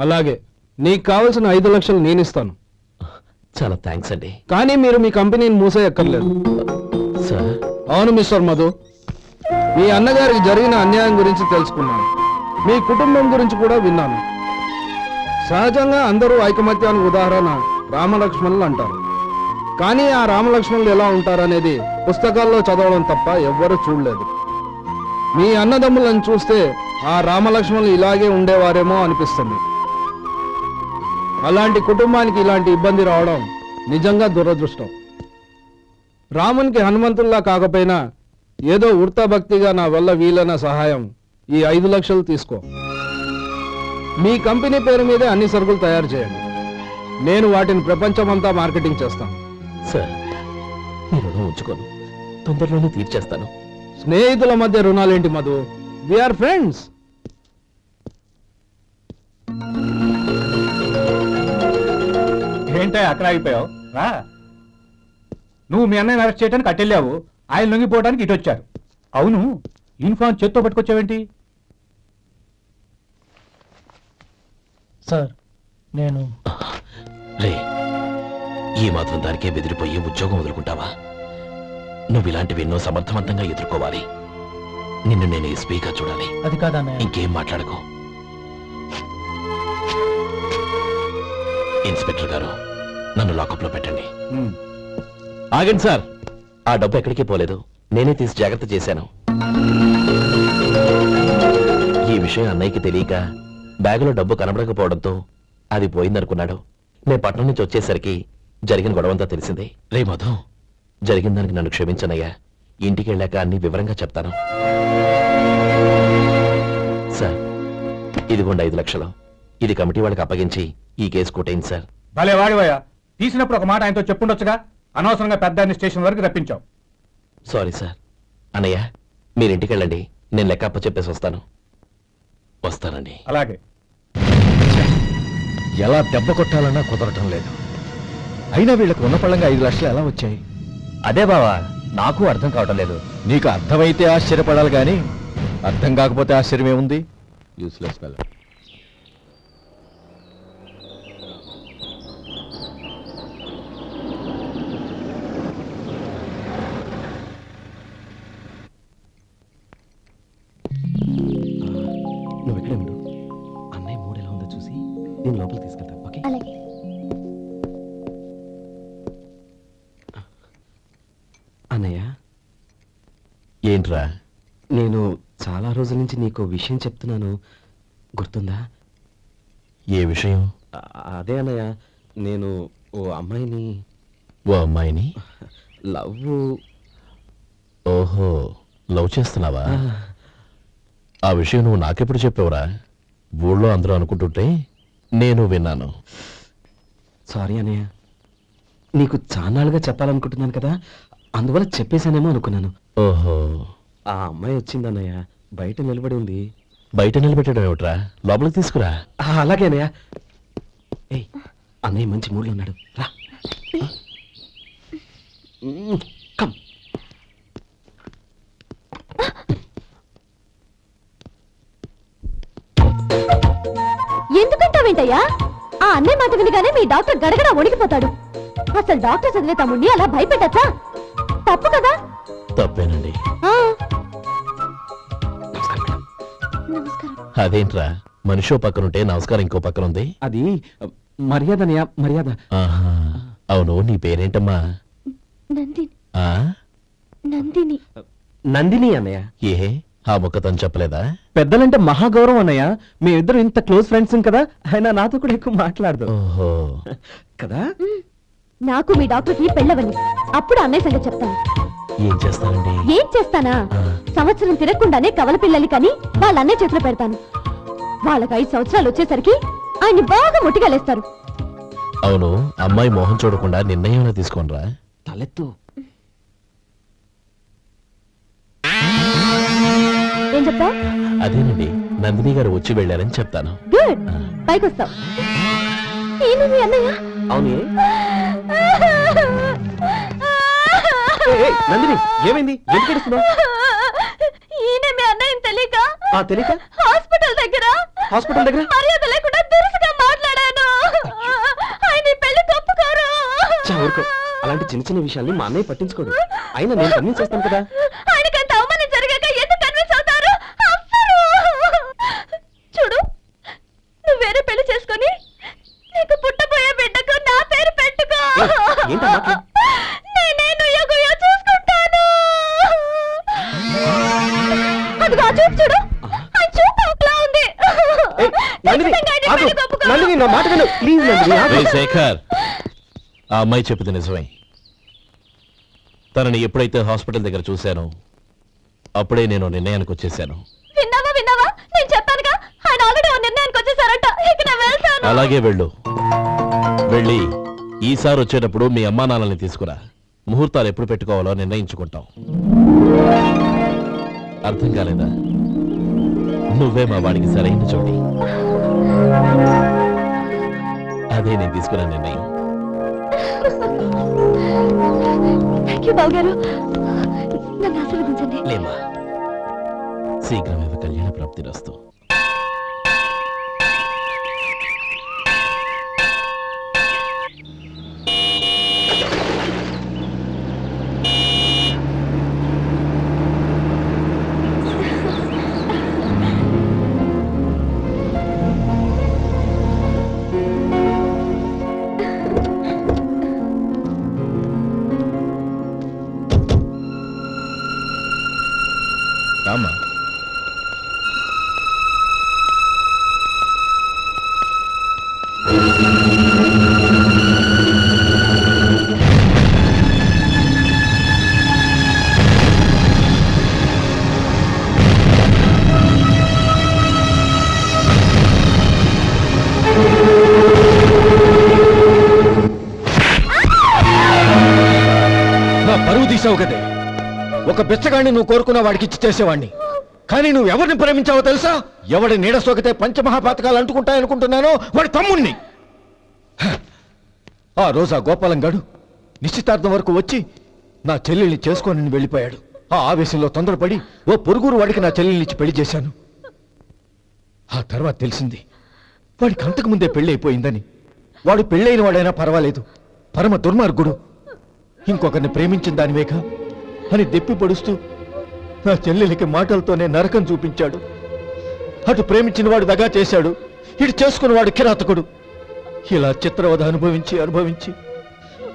అలాగే, నీకు కావాల్సిన 5 లక్షలు నేను ఇస్తాను. చాలా థ్యాంక్స్ అండి. కానీ మీరు మీ కంపెనీని మూసేయక్కర్లేదు. సార్? అవును మిస్టర్ మధు, మీ అన్నగారికి జరిగిన అన్యాయం గురించి తెలుసుకున్నాను. మీ కుటుంబం గురించి కూడా విన్నాను. సహజంగా అందరూ ఐకమత్యానికి ఉదాహరణ రామలక్ష్మణులు అంటారు. కానీ ఆ రామలక్ష్మణులు ఎలా ఉంటారనేది పుస్తకాల్లో చదవడం తప్ప ఎవ్వరూ చూడలేదు. మీ అన్నదమ్ములను చూస్తే ఆ రామలక్ష్మణులు ఇలాగే ఉండేవారేమో అనిపిస్తుంది. అలాంటి కుటుంబానికి ఇలాంటి ఇబ్బంది రావడం నిజంగా దురదృష్టం. రామునికి హనుమంతుల్లా కాకపోయినా ఏదో ఉడతాభక్తిగా నా వల్ల వీలైన సహాయం ఈ 5 లక్షలు తీసుకో. మీ కంపెనీ పేరు మీదే అన్ని సరుకులు తయారు చేయండి. నేను వాటిని ప్రపంచమంతా మార్కెటింగ్ చేస్తాను. సార్, ఈ రుణం ఉంచుకోను, తొందరలోనే తీర్చేస్తాను. స్నేహితుల మధ్య రుణాలేంటి మధు? We are friends. ఏంటో అక్కడ ఆగిపోయావు? రా. నువ్వు మీ అన్నయ్యని అరెస్ట్ చేయడానికి అట్టెళ్ళావు, ఆయన లొంగిపోవడానికి ఇటు వచ్చారు. అవును, యూనిఫామ్ చేత్తో పట్టుకొచ్చావేంటి? సార్, నేను రే, ఈ మాత్రం దానికే బెదిరిపోయి ఉద్యోగం వదులుకుంటావా? నువ్వు ఇలాంటివి ఎన్నో సమర్థవంతంగా ఎదుర్కోవాలి. నిన్ను నేను ఎస్పీగా చూడాలి. అది కాదన్న. ఇంకేం మాట్లాడకు. ఇన్స్పెక్టర్ గారు, నన్ను లాకప్లో పెట్టండి. ఆగండి సార్, ఆ డబ్బు ఎక్కడికి పోలేదు. నేనే తీసి జాగ్రత్త చేశాను. ఈ విషయం అన్నయ్యకి తెలియక బ్యాగులో డబ్బు కనబడకపోవడంతో అది పోయిందనుకున్నాడు. నేను పట్నం నుంచి వచ్చేసరికి జరిగిన గొడవంతా తెలిసింది. రే మధు, జరిగిన దానికి నన్ను క్షమించనయ్యా. ఇంటికి వెళ్ళాక అన్ని వివరంగా చెప్తాను. సార్, ఇదిగోండి 5 లక్షలు. ఇది కమిటీ వాళ్ళకి అప్పగించి ఈ కేసు కొట్టేయండి సార్. భలే వాడివయ్యా, తీసినప్పుడు ఒక మాట ఆయనతో చెప్పుండొచ్చుగా. అనవసరంగా పెద్ద స్టేషన్ వరకు రప్పించావు. Sorry sir. అన్నయ్య, మీరు ఇంటికి వెళ్ళండి, నేను లెక్క అప్ప చెప్పేసి వస్తాను. వస్తానండి. అలాగే. ఎలా దెబ్బ కొట్టాలన్నా కుదరటం లేదు. అయినా వీళ్ళకు ఉన్న పళ్ళంగా 5 లక్షలు ఎలా వచ్చాయి? అదే బావా, నాకు అర్థం కావటం లేదు. నీకు అర్థమైతే ఆశ్చర్యపడాలి కానీ అర్థం కాకపోతే ఆశ్చర్యం ఏముంది? Useless fellow. నువ్వు ఎక్కడే ఉండు. అన్నయ్య మూడు ఎలా ఉందో చూసి నేను లోపలికి తీసుకెళ్తాను. ఓకే? అలాగే. అన్నయ్య, ఏంట్రా? నేను చాలా రోజుల నుంచి నీకు విషయం చెప్తున్నాను, గుర్తుందా? ఏ విషయం? అదే అన్నయ్య, నేను ఓ అమ్మాయిని లవ్. ఓహో, లవ్ చేస్తున్నావా? ఆ విషయం నువ్వు నాకెప్పుడు చెప్పావురా? ఊళ్ళో అందరూ అనుకుంటుంటే నేను విన్నాను. సారీ అన్నయ్య, నీకు చాన్నాళ్ళుగా చెప్పాలనుకుంటున్నాను కదా, అందువల్ల చెప్పేశానేమో అనుకున్నాను. ఓహో, ఆ అమ్మాయి వచ్చిందన్నయ్య, బయట నిలబడి ఉంది. బయట నిలబెట్టడం ఏమిట్రా? లోపలికి తీసుకురా. అలాగే అన్నయ్య. ఏయ్, అన్నయ్య మంచి మూడ్లో ఉన్నాడు, రా. కమ్. మాట వినగానే మీ డాక్టర్ గడగడ వణికిపోతాడు. అసలు డాక్టర్ చదివే తమ్ముడిని అలా భయపెట్టచ్చా? తప్పు కదా? తప్పేనండి. అదేంట్రా మనిషో పక్కనుంటే నమస్కారం ఇంకో పక్కన ఉంది? అది మర్యాదనయా, మర్యాద. అవును, నీ పేరేంటమ్మా? నందిని. నందిని. నందిని అన్నయ్య. ఏ ఆ ముక్కతను చెప్పలేదా? పెద్దలంటే మహాగౌరవం అన్నయ్య. మేమిద్దరం ఇంత క్లోజ్ ఫ్రెండ్స్ కదా, ఆయన నాతో కూడా ఎక్కువ మాట్లాడదు కదా. నాకు మీ డాక్టర్కి పెళ్ళవని అప్పుడు అన్నయ్య సంగతి చెప్తాను. ఏం చేస్తానండి? ఏం చేస్తానా? సంవత్సరం తిరగకుండానే కవల పిల్లలు కని వాళ్ళ అన్నయ్య చేతిలో పెడతాను. వాళ్ళకి 5 సంవత్సరాలు వచ్చేసరికి ఆయన్ని బాగా ముట్టిగలేస్తారు. అవును, అమ్మాయి మోహం చూడకుండా నిర్ణయం తీసుకోనరా? తలెత్తు. ఏం చెప్తా? అదేనండి, నందిని గారు వచ్చి వెళ్ళారని చెప్తాను. గుడ్, పైకి వస్తావు. ఏమి మీ అన్నయ్య? అవునే. నందిని, ఏమైంది? ఎందుకు ఏడుస్తున్నావు? ఈయన మీ అన్నయ్యని తెలియక తెలియక హాస్పిటల్ దగ్గర మర్యాద లేకుండా దురుసుగా మాట్లాడాను. ఆయన ఈ పెళ్లి తప్పుకోరు. అలాంటి చిన్న చిన్న విషయాల్ని మా అన్నయ్య పట్టించుకోడు. అయినా నేను కన్విన్స్ చేస్తాను కదా. ఆయనకంత అవమానం జరిగాక ఎందుకు కన్విన్స్ అవుతారు? చూడు, నువ్వు వేరే పెళ్లి చేసుకొని నీకు పుట్టబోయే బిడ్డకు నా పేరు పెట్టుకో. నేనే నుయ్యగుయ్యో చూసుకుంటాను. అది చూపు చూడు, ఆయన చూపు ఒకలా ఉంది. శేఖర్, ఆ అమ్మాయి చెప్పింది నిజమే. తనని ఎప్పుడైతే హాస్పిటల్ దగ్గర చూశానో అప్పుడే నేను నిర్ణయానికి వచ్చేసాను. విన్నావా? నేను చెప్పానుగా, ఆయన ఆల్రెడీ ఓ నిర్ణయానికి వచ్చేసారట. ఇక నేను వెళ్తాను. అలాగే వెళ్ళి ఈసారి వచ్చేటప్పుడు మీ అమ్మా నాన్నల్ని తీసుకురా. ముహూర్తాలు ఎప్పుడు పెట్టుకోవాలో నిర్ణయించుకుంటాం. అర్థం కాలేదా? నువ్వే మా వాడికి సరైన చోటి. అదే నేను తీసుకున్న నిర్ణయం. నన్ను ఆశీర్వదించండి. లేమా, శీఘ్రమే కళ్యాణ ప్రాప్తి రస్తు. రామా, నా పరువు తీసావు కదే. ఒక బిచ్చగాడిని నువ్వు కోరుకున్న వాడికి ఇచ్చి చేసేవాడిని. కానీ నువ్వు ఎవరిని ప్రేమించావో తెలుసా? ఎవడి నీడ సోకితే పంచమహాపాతకాలు అంటుకుంటాయనుకుంటున్నానో వాడి తమ్ముణ్ణి. ఆ రోజు ఆ గోపాలం గాడు నిశ్చితార్థం వరకు వచ్చి నా చెల్లెల్ని చేసుకోనని వెళ్ళిపోయాడు. ఆ ఆవేశంలో తొందరపడి ఓ పొరుగురు వాడికి నా చెల్లెల్నిచ్చి పెళ్లి చేశాను. ఆ తర్వాత తెలిసింది వాడికి అంతకుముందే పెళ్లి అయిపోయిందని. వాడు పెళ్ళైన వాడైనా పర్వాలేదు, పరమ దుర్మార్గుడు. ఇంకొకరిని ప్రేమించిన దానివేగా అని దెప్పి పొడుస్తూ నా చెల్లెలికి మాటలతోనే నరకం చూపించాడు. అటు ప్రేమించిన వాడు దగా చేశాడు, ఇటు చేసుకున్నవాడు కిరాతకుడు. ఇలా చిత్రవధ అనుభవించి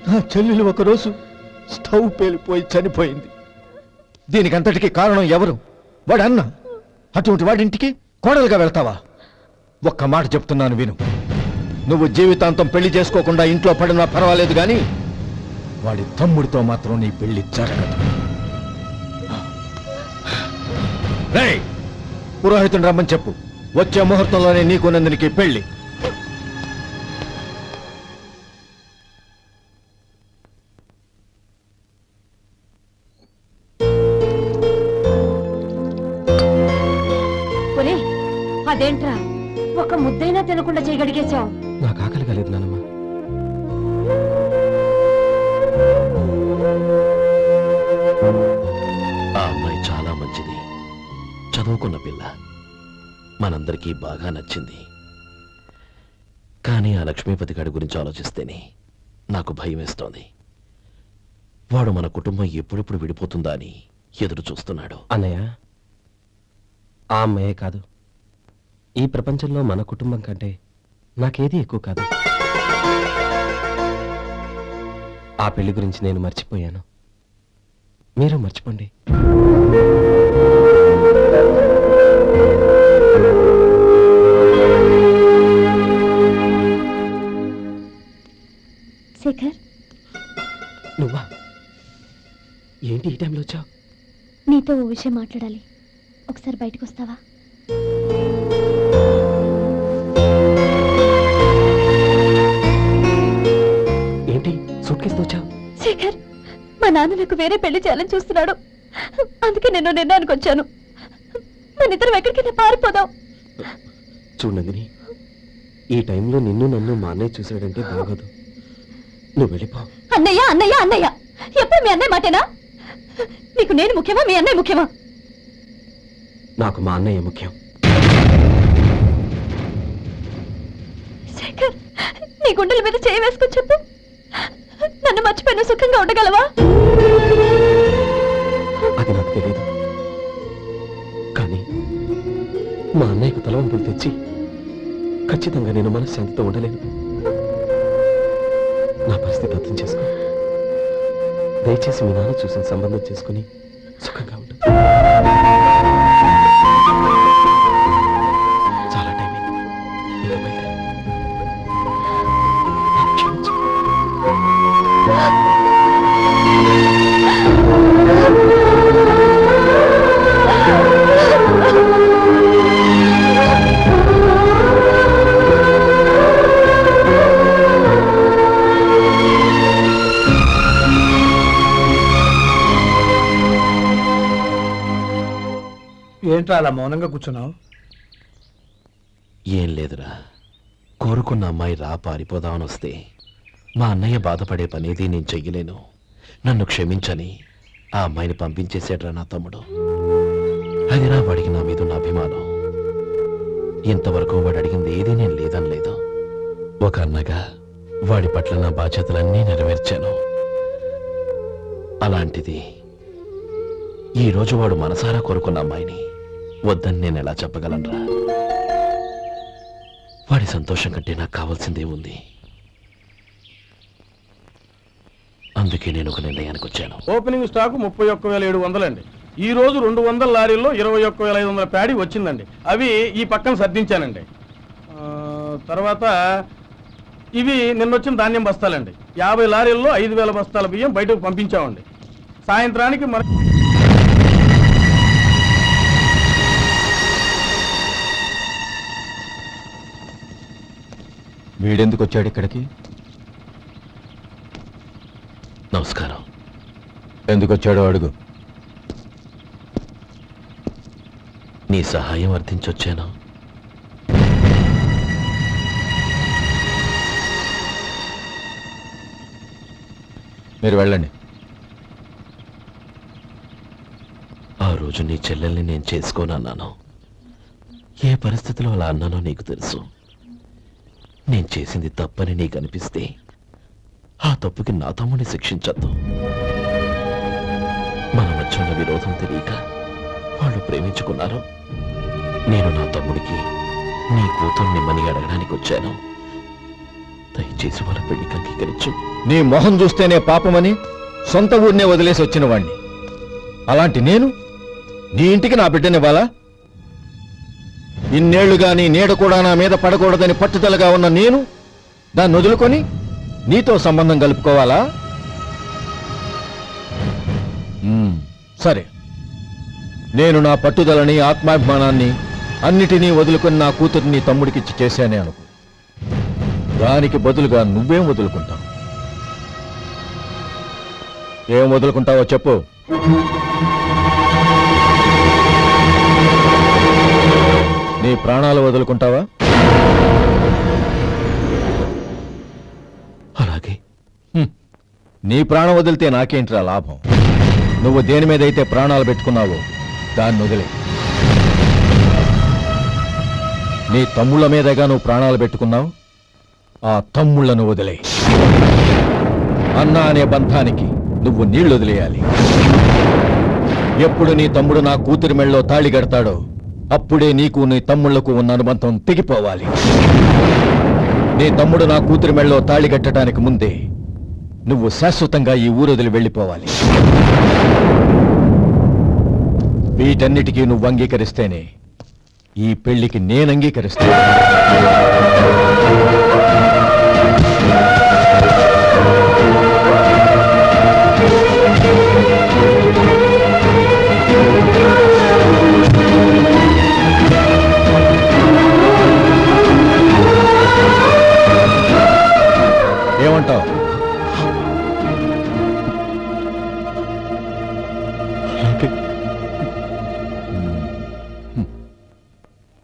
నా చెల్లెలు ఒకరోజు స్టవ్ పేలిపోయి చనిపోయింది. దీనికంతటికీ కారణం ఎవరు? వాడు అన్న. అటువంటి వాడింటికి కోడలుగా వెళ్తావా? ఒక్క మాట చెప్తున్నాను విను. నువ్వు జీవితాంతం పెళ్లి చేసుకోకుండా ఇంట్లో పడినా పర్వాలేదు, కానీ వాడి తమ్ముడితో మాత్రం నీ పెళ్లి జరగదు. రేయ్, పురోహితుని రమ్మని చెప్పు. వచ్చే ముహూర్తంలోనే నీకు నందినికి పెళ్లి. అదేంట్రా, ఒక ముద్దైనా తినకుండా చేయగడిగేశావు? నాకు ఆకలి కాలేదు నానమ్మ. ఆ అమ్మాయి చాలా మంచిది, చదువుకున్న పిల్ల, మనందరికీ బాగా నచ్చింది. కానీ ఆ లక్ష్మీపతి గారి గురించి ఆలోచిస్తేనే నాకు భయం వేస్తోంది. వాడు మన కుటుంబం ఎప్పుడెప్పుడు విడిపోతుందా అని ఎదురు చూస్తున్నాడు. అన్నయ్య, ఆ అమ్మాయే కాదు, ఈ ప్రపంచంలో మన కుటుంబం కంటే నాకేది ఎక్కువ కాదు. ఆ పెళ్లి గురించి నేను మర్చిపోయాను, మీరు మర్చిపోండి. శేఖర్, నువ్వా? ఏంటి ఈ టైంలో వచ్చావు? నీతో ఓ విషయం మాట్లాడాలి, ఒకసారి బయటకు వస్తావా? ఏంటి సూట్ కేసుతో వచ్చావు? శేఖర్, మా నాన్న నాకు వేరే పెళ్లి చేయాలని చూస్తున్నాడు. అందుకే నేను నిర్ణయానికి వచ్చాను. మన ఇద్దరం ఎక్కడికైనా పారిపోదాం. చూడు నందిని, ఈ టైంలో నిన్ను నన్ను మా అన్నయ్య చూశాడంటే బాగోదు. నువ్వు వెళ్ళిపో. అన్నయ్య అన్నయ్య అన్నయ్య, ఎప్పుడు మీ అన్నయ్య మాటేనా? నీకు నేను ముఖ్యమా, మీ అన్నయ్య ముఖ్యమా? నాకు మా అన్నయ్య ముఖ్యం. శేఖర్, నీ గుండెల మీద చేయి వేసుకొని చెప్పు, నన్ను మర్చిపోయిన సుఖంగా ఉండగలవా? అది నాకు తెలియదు, కానీ మా అన్నయ్యకు తలవంపులు తెచ్చి ఖచ్చితంగా నేను మనశ్శాంతితో ఉండలేను. నా పరిస్థితి అర్థం చేసుకో. దయచేసి మీ నాన్న చూసిన సంబంధం చేసుకుని సుఖంగా ఉండు. చాలా టైం అయింది, ఇంకా బయలుదేరు. నన్ను క్షమించు. ఏంట్రా అలా మౌనంగా కూర్చున్నావు? ఏం లేదురా, కోరుకున్న అమ్మాయి రా పారిపోదామని వస్తే మా అన్నయ్య బాధపడే పనేది నేను చెయ్యలేను. నన్ను క్షమించని ఆ అమ్మాయిని పంపించేసాడ్రా నా తమ్ముడు. అది నా వాడికి నా మీద ఉన్న అభిమానం. ఇంతవరకు వాడు అడిగింది ఏది నేను లేదనలేదు. ఒక అన్నగా వాడి పట్ల నా బాధ్యతలన్నీ నెరవేర్చాను. అలాంటిది ఈరోజు వాడు మనసారా కోరుకున్న అమ్మాయిని వద్దని నేను ఎలా చెప్పగలనరా? వాడి సంతోషం కంటే నాకు కావాల్సిందే ఉంది. అందుకే నేను ఒక నిర్ణయానికి వచ్చాను. ఓపెనింగ్ స్టాక్ 31,700 అండి. ఈ రోజు 200 లారీల్లో 21,500 ప్యాడీ వచ్చిందండి. అవి ఈ పక్కన సర్దించానండి. తర్వాత ఇవి నిన్నొచ్చిన ధాన్యం బస్తాలండి. 50 లారీల్లో 5,000 బస్తాల బియ్యం బయటకు పంపించామండి. సాయంత్రానికి మన వీడెందుకు వచ్చాడు ఇక్కడికి? నమస్కారం. ఎందుకు వచ్చాడో అడుగు. నీ సహాయం అర్థించొచ్చాను. మీరు వెళ్ళండి. ఆ రోజు నీ చెల్లెల్ని నేను చేసుకోనన్నాను. ఏ పరిస్థితిలో అలా అన్నానో నీకు తెలుసు. నేను చేసింది తప్పని నీకు అనిపిస్తే ఆ తప్పుకి నా తమ్ముని శిక్షించద్దు. మన మధ్య ఉన్న విరోధం తెలియక వాళ్ళు ప్రేమించుకున్నారు. నేను నా తమ్ముడికి నీ కూతుర్ని మని అడగడానికి వచ్చాను. దయచేసి వాళ్ళ పెళ్లికి అంగీకరించు. నీ మొహం చూస్తేనే పాపమని సొంత ఊరినే వదిలేసి వచ్చిన వాణ్ణి. అలాంటి నేను నీ ఇంటికి నా బిడ్డనివ్వాలా? ఇన్నేళ్లుగా నీ నీడ కూడా నా మీద పడకూడదని పట్టుదలగా ఉన్న నేను దాన్ని వదులుకొని నీతో సంబంధం కలుపుకోవాలా? సరే, నేను నా పట్టుదలని ఆత్మాభిమానాన్ని అన్నిటినీ వదులుకొని నా కూతుర్ని తమ్ముడికిచ్చి చేశానే అనుకో. దానికి బదులుగా నువ్వేం వదులుకుంటావు? ఏం వదులుకుంటావో చెప్పు. నీ ప్రాణాలు వదులుకుంటావా? అలాగే. నీ ప్రాణం వదిలితే నాకేంట్రా లాభం? నువ్వు దేని మీద అయితే ప్రాణాలు పెట్టుకున్నావో దాన్ని వదిలే. నీ తమ్ముళ్ళ మీదగా నువ్వు ప్రాణాలు పెట్టుకున్నావు. ఆ తమ్ముళ్లను వదిలే. అన్న అనే బంధానికి నువ్వు నీళ్లు వదిలేయాలి. ఎప్పుడు నీ తమ్ముడు నా కూతురి మెళ్ళలో తాళి కడతాడో అప్పుడే నీకు నీ తమ్ముళ్లకు ఉన్న అనుబంధం తెగిపోవాలి. నీ తమ్ముడు నా కూతురి మెళ్ళలో తాళి కట్టడానికి ముందే నువ్వు శాశ్వతంగా ఈ ఊరు వదిలి వెళ్ళిపోవాలి. వీటన్నిటికీ నువ్వు అంగీకరిస్తేనే ఈ పెళ్లికి నేను అంగీకరిస్తాను. ఏమంటావు?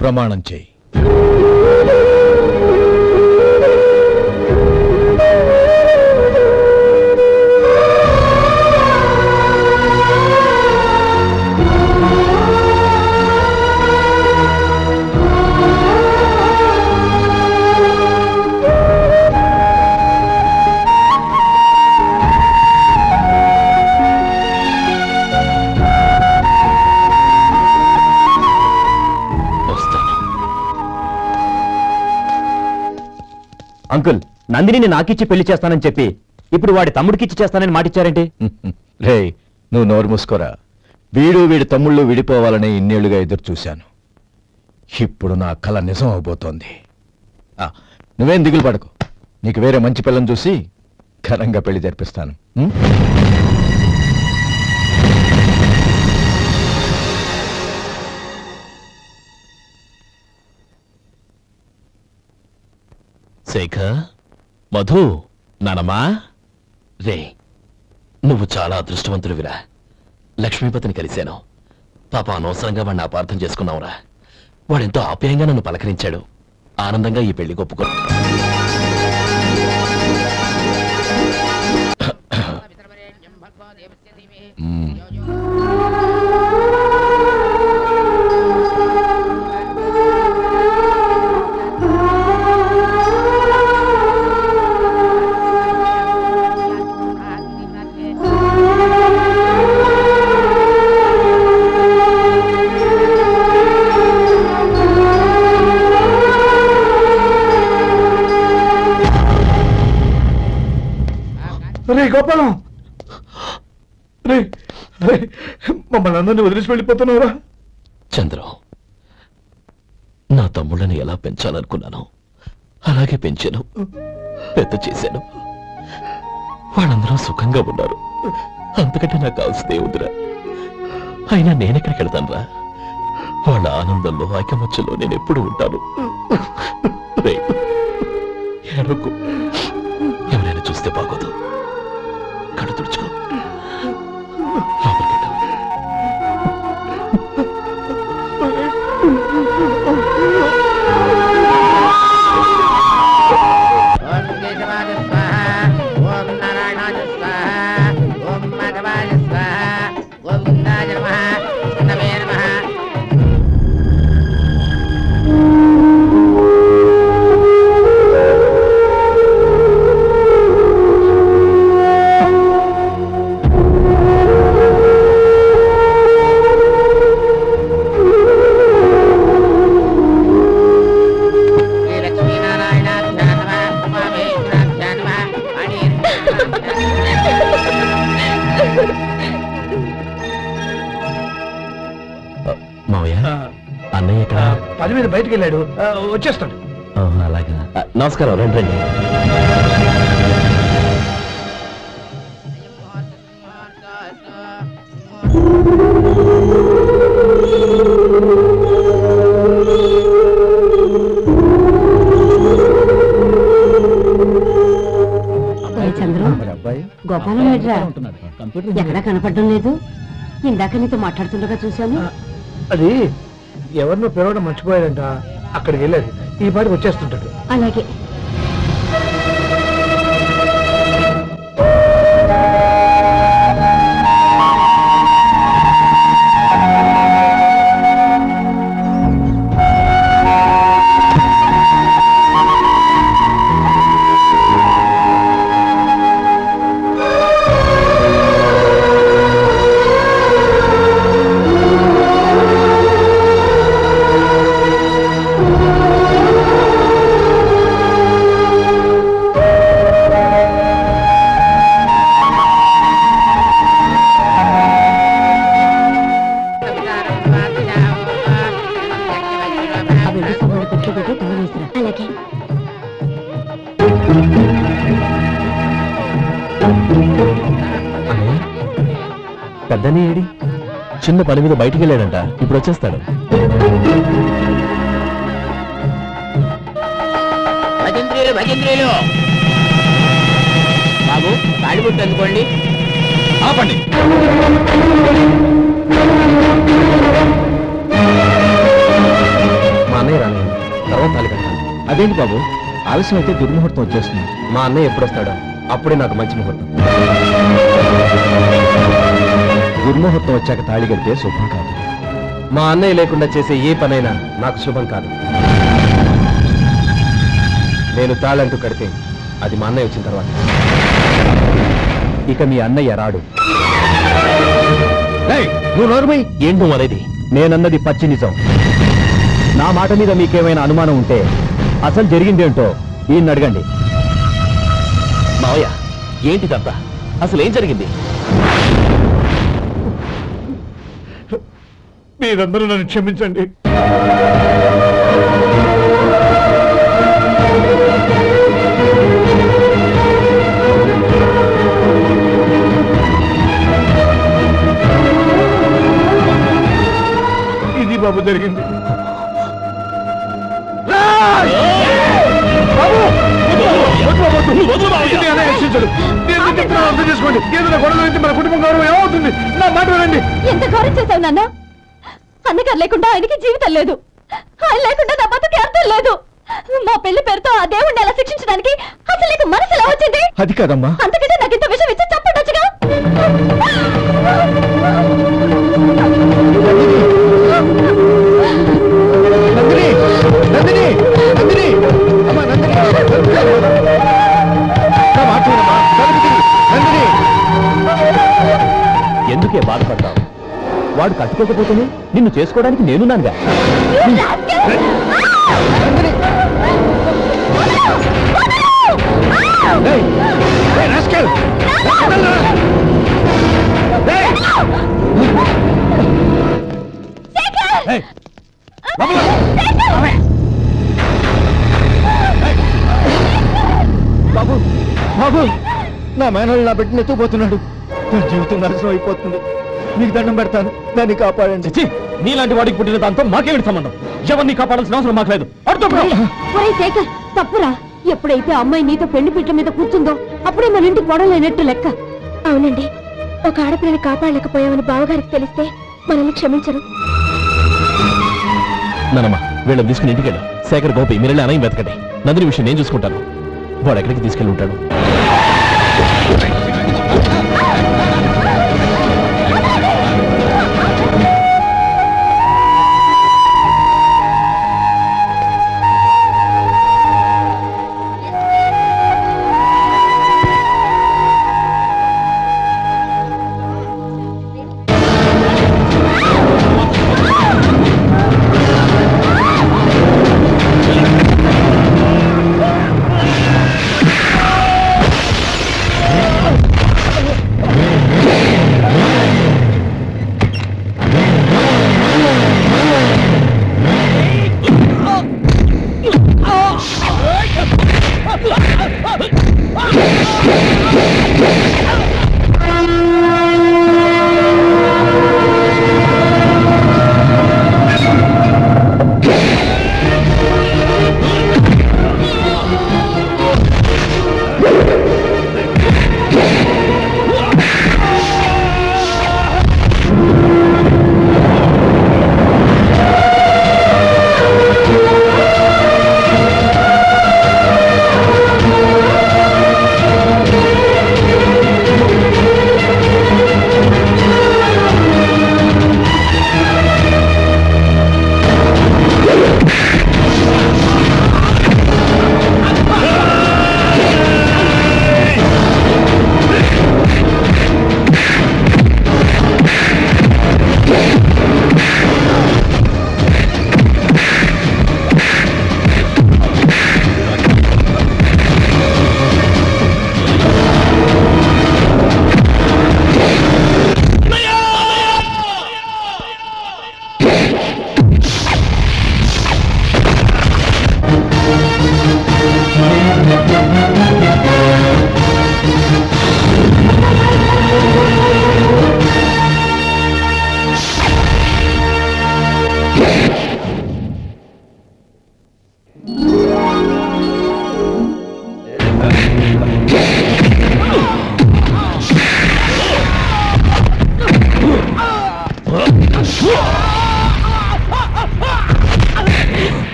ప్రమాణం చేయి. అంకుల్, నందిని నాకిచ్చి పెళ్లి చేస్తానని చెప్పి ఇప్పుడు వాడి తమ్ముడికిచ్చి చేస్తానని మాటిచ్చారేంటి? రే, నువ్వు నోరు మూసుకోరా. వీడి తమ్ముళ్ళు విడిపోవాలని ఇన్నేళ్లుగా ఎదురు చూశాను. ఇప్పుడు నా కల నిజం అవబోతోంది. నువ్వేం దిగులు పడకు. నీకు వేరే మంచి పిల్లని చూసి ఘనంగా పెళ్లి జరిపిస్తాను. శేఖర్, మధు, నానమ్మా, రే, నువ్వు చాలా అదృష్టవంతుడివిరా. లక్ష్మీపతిని కలిశాను. పాప అనవసరంగా వాడిని అపార్థం చేసుకున్నావురా. వాడెంతో ఆప్యాయంగా నన్ను పలకరించాడు. ఆనందంగా ఈ పెళ్లి ఒప్పుకో. రే గోపాలం, రే మమ్మల్ని అందరినీ వదిలేసి వెళ్ళిపోతున్నావురా? చంద్రం, నా తమ్ముళ్ళని ఎలా పెంచాలనుకున్నాను అలాగే పెంచాను, పెద్ద చేశాను. వాళ్ళందరూ సుఖంగా ఉన్నారు. అంతకంటే నాకు కావాల్సిందే ఉందిరా. అయినా నేనెక్కడికి వెళ్తానురా? వాళ్ళ ఆనందంలో ఐకమత్యంలో నేను ఎప్పుడు ఉంటాను. ఏడకు, ఎవరైనా చూస్తే బాగోదు. కళ్ళు తుడుచుకో. లోపలికి పని మీద బయటికి వెళ్ళాడు, వచ్చేస్తాడు. అలాగా, నమస్కారం. రండి రండి. గోపాలం ఎక్కడా కనపడడం లేదు. ఇందాక నీతో మాట్లాడుతుండగా చూశాను. అది ఎవరినో పిలవడం మర్చిపోయాడంట, అక్కడికి వెళ్ళాడు. ఈ పాటికి వచ్చేస్తుంటాడు. అలాగే. పెద్దని ఏడి చిన్న పని మీద బయటికి వెళ్ళాడంట, ఇప్పుడు వచ్చేస్తాడు. భజంత్రీలు బాబు తాడిబుట్టు అందుకోండి. ఆపండి. మా అన్నయ్య రాని తర్వాత తాళి కట్టాలి. అదేంటి బాబు, ఆలస్యం అయితే దుర్ముహూర్తం వచ్చేస్తుంది. మా అన్నయ్య ఎప్పుడు వస్తాడో అప్పుడే నాకు మంచి ముహూర్తం. దుర్ముహూర్తం వచ్చాక తాళి కడితే శుభం కాదు. మా అన్నయ్య లేకుండా చేసే ఏ పనైనా నాకు శుభం కాదు. నేను తాళంటూ కడితే అది మా అన్నయ్య వచ్చిన తర్వాత. ఇక మీ అన్నయ్య రాడు. నువ్వు నోరుమై. ఏంటి నువ్వు అనేది? నేనన్నది పచ్చి నిజం. నా మాట మీద మీకేమైనా అనుమానం ఉంటే అసలు జరిగిందేంటో ఈయన్ని అడగండి. మావయ్య, ఏంటిదంతా? అసలు ఏం జరిగింది? మీరందరూ నన్ను క్షమించండి. ఇది బాబు జరిగింది. అర్థం చేసుకోండి. ఏదైనా గొడవ అయితే మన కుటుంబం గౌరవం ఏమవుతుంది? నా మాట వినండి. ఎంత గౌరవం చేశావు నాన్న? అన్నగారు లేకుండా ఆయనకి జీవితం లేదు, ఆయన లేకుండా నా బతుకి అర్థం లేదు. మా పెళ్లి పేరుతో ఆ దేవుణ్ణి అలా శిక్షించడానికి అసలు నీకు మనసు ఎలా వచ్చింది? అది కాదమ్మా. అంతకంటే నాకు ఇంత విషయం ఇచ్చి చెప్పండొచ్చుగా. ఎందుకే బాధపడతావు? వాడు కట్టుకోకపోతేనే నిన్ను చేసుకోవడానికి నేనున్నానుగా. బాబు బాబు, నా మేనల్ని నా బిడ్డను ఎత్తుకుపోతున్నాడు. నా జీవితం నాశనం అయిపోతుంది. మీకు దండం పెడతాను, దాన్ని కాపాడండి. నీలాంటి వాడికి పుట్టిన దాంతో మాకేమిటి సంబంధం? ఎవరిని కాపాడాల్సిన అవసరం మాకు లేదు. శేఖర్, తప్పురా. ఎప్పుడైతే అమ్మాయి నీతో పెళ్లి పీటల మీద కూర్చుందో అప్పుడే మన ఇంటి గొడవలైనట్టు లెక్క. అవునండి, ఒక ఆడపిల్లని కాపాడలేకపోయామని బావగారికి తెలిస్తే మనల్ని క్షమించరు. నానమ్మ, వీళ్ళని తీసుకుని ఇంటికి వెళ్ళు. శేఖర్, గోపి, మీరు వెళ్ళి అన్నయ్య వెతకండి. నందిని విషయం నేను చూసుకుంటాను. వాడు ఎక్కడికి తీసుకెళ్ళి ఉంటాడు?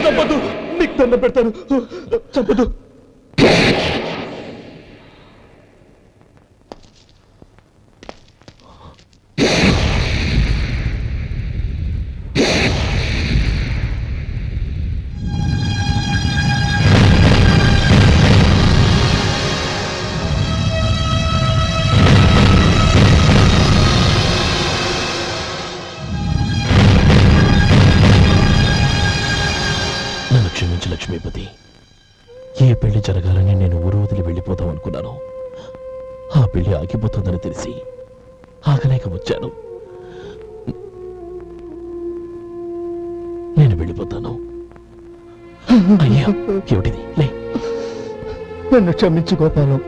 చంపదు, నీకు దండం పెడతాను, చంపదు. నన్ను క్షమించు లక్ష్మీపతి. ఏ పెళ్లి జరగాలని నేను ఊరు వదిలి వెళ్ళిపోతాం అనుకున్నాను. ఆ పెళ్లి ఆగిపోతుందని తెలిసి ఆగలేక వచ్చాను. నేను వెళ్ళిపోతాను. అయ్యా, ఏమిటిది? లే. నన్ను క్షమించు గోపాలం.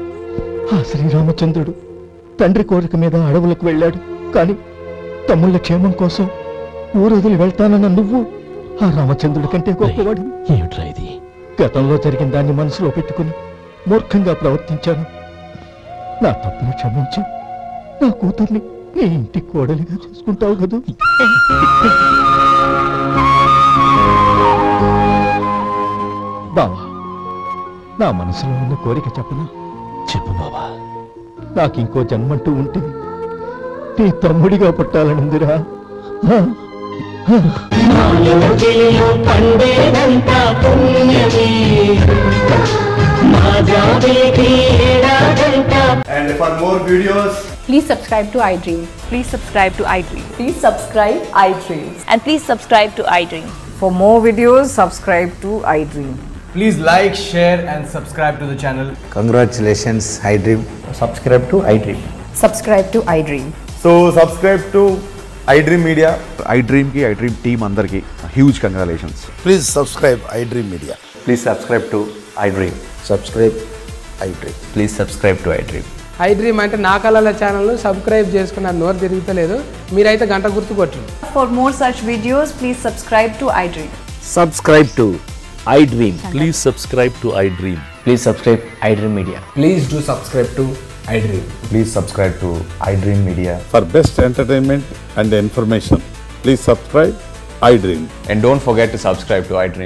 ఆ శ్రీరామచంద్రుడు తండ్రి కోరిక మీద అడవులకు వెళ్ళాడు. కానీ తమ్ముళ్ళ క్షేమం కోసం ఊరు వదిలి వెళ్తానన్న నువ్వు ఆ రామచంద్రుడి కంటే గొప్పవాడు. ఏమిట్రా ఇది? గతంలో జరిగిన దాన్ని మనసులో పెట్టుకుని మూర్ఖంగా ప్రవర్తించాను. నా తప్పును క్షమించి నా కూతుర్ని నీ ఇంటి కోడలిగా చేసుకుంటావు కదా. బావా, నా మనసులో ఉన్న కోరిక చెప్పనా? చెప్పు బావా. నాకు ఇంకో జన్మంటూ ఉంటే నీ తమ్ముడిగా పుట్టాలనుందిరా. And for more videos, please subscribe to iDream. Please subscribe to iDream. Please subscribe iDream. And please subscribe to iDream. For more videos, subscribe to iDream. Please like, share and subscribe to the channel. Congratulations, iDream. Subscribe to iDream. Subscribe to iDream. so subscribe to iDream Media. iDream ki iDream team andarki huge congratulations. Please subscribe iDream Media. Please subscribe to iDream. Subscribe iDream. Please subscribe to iDream. iDream అంటే నా కళల ఛానల్ సబ్స్క్రైబ్ చేసుకున్న నోరు తిరుగుతలేదు. మీరైతే గంట గుర్తు కొట్టండి. For more such videos, please subscribe to iDream. Subscribe to iDream. Please subscribe to iDream. Please subscribe iDream Media. Please do subscribe to iDream. Please subscribe to iDream Media. For best entertainment and information, please subscribe iDream. And don't forget to subscribe to iDream.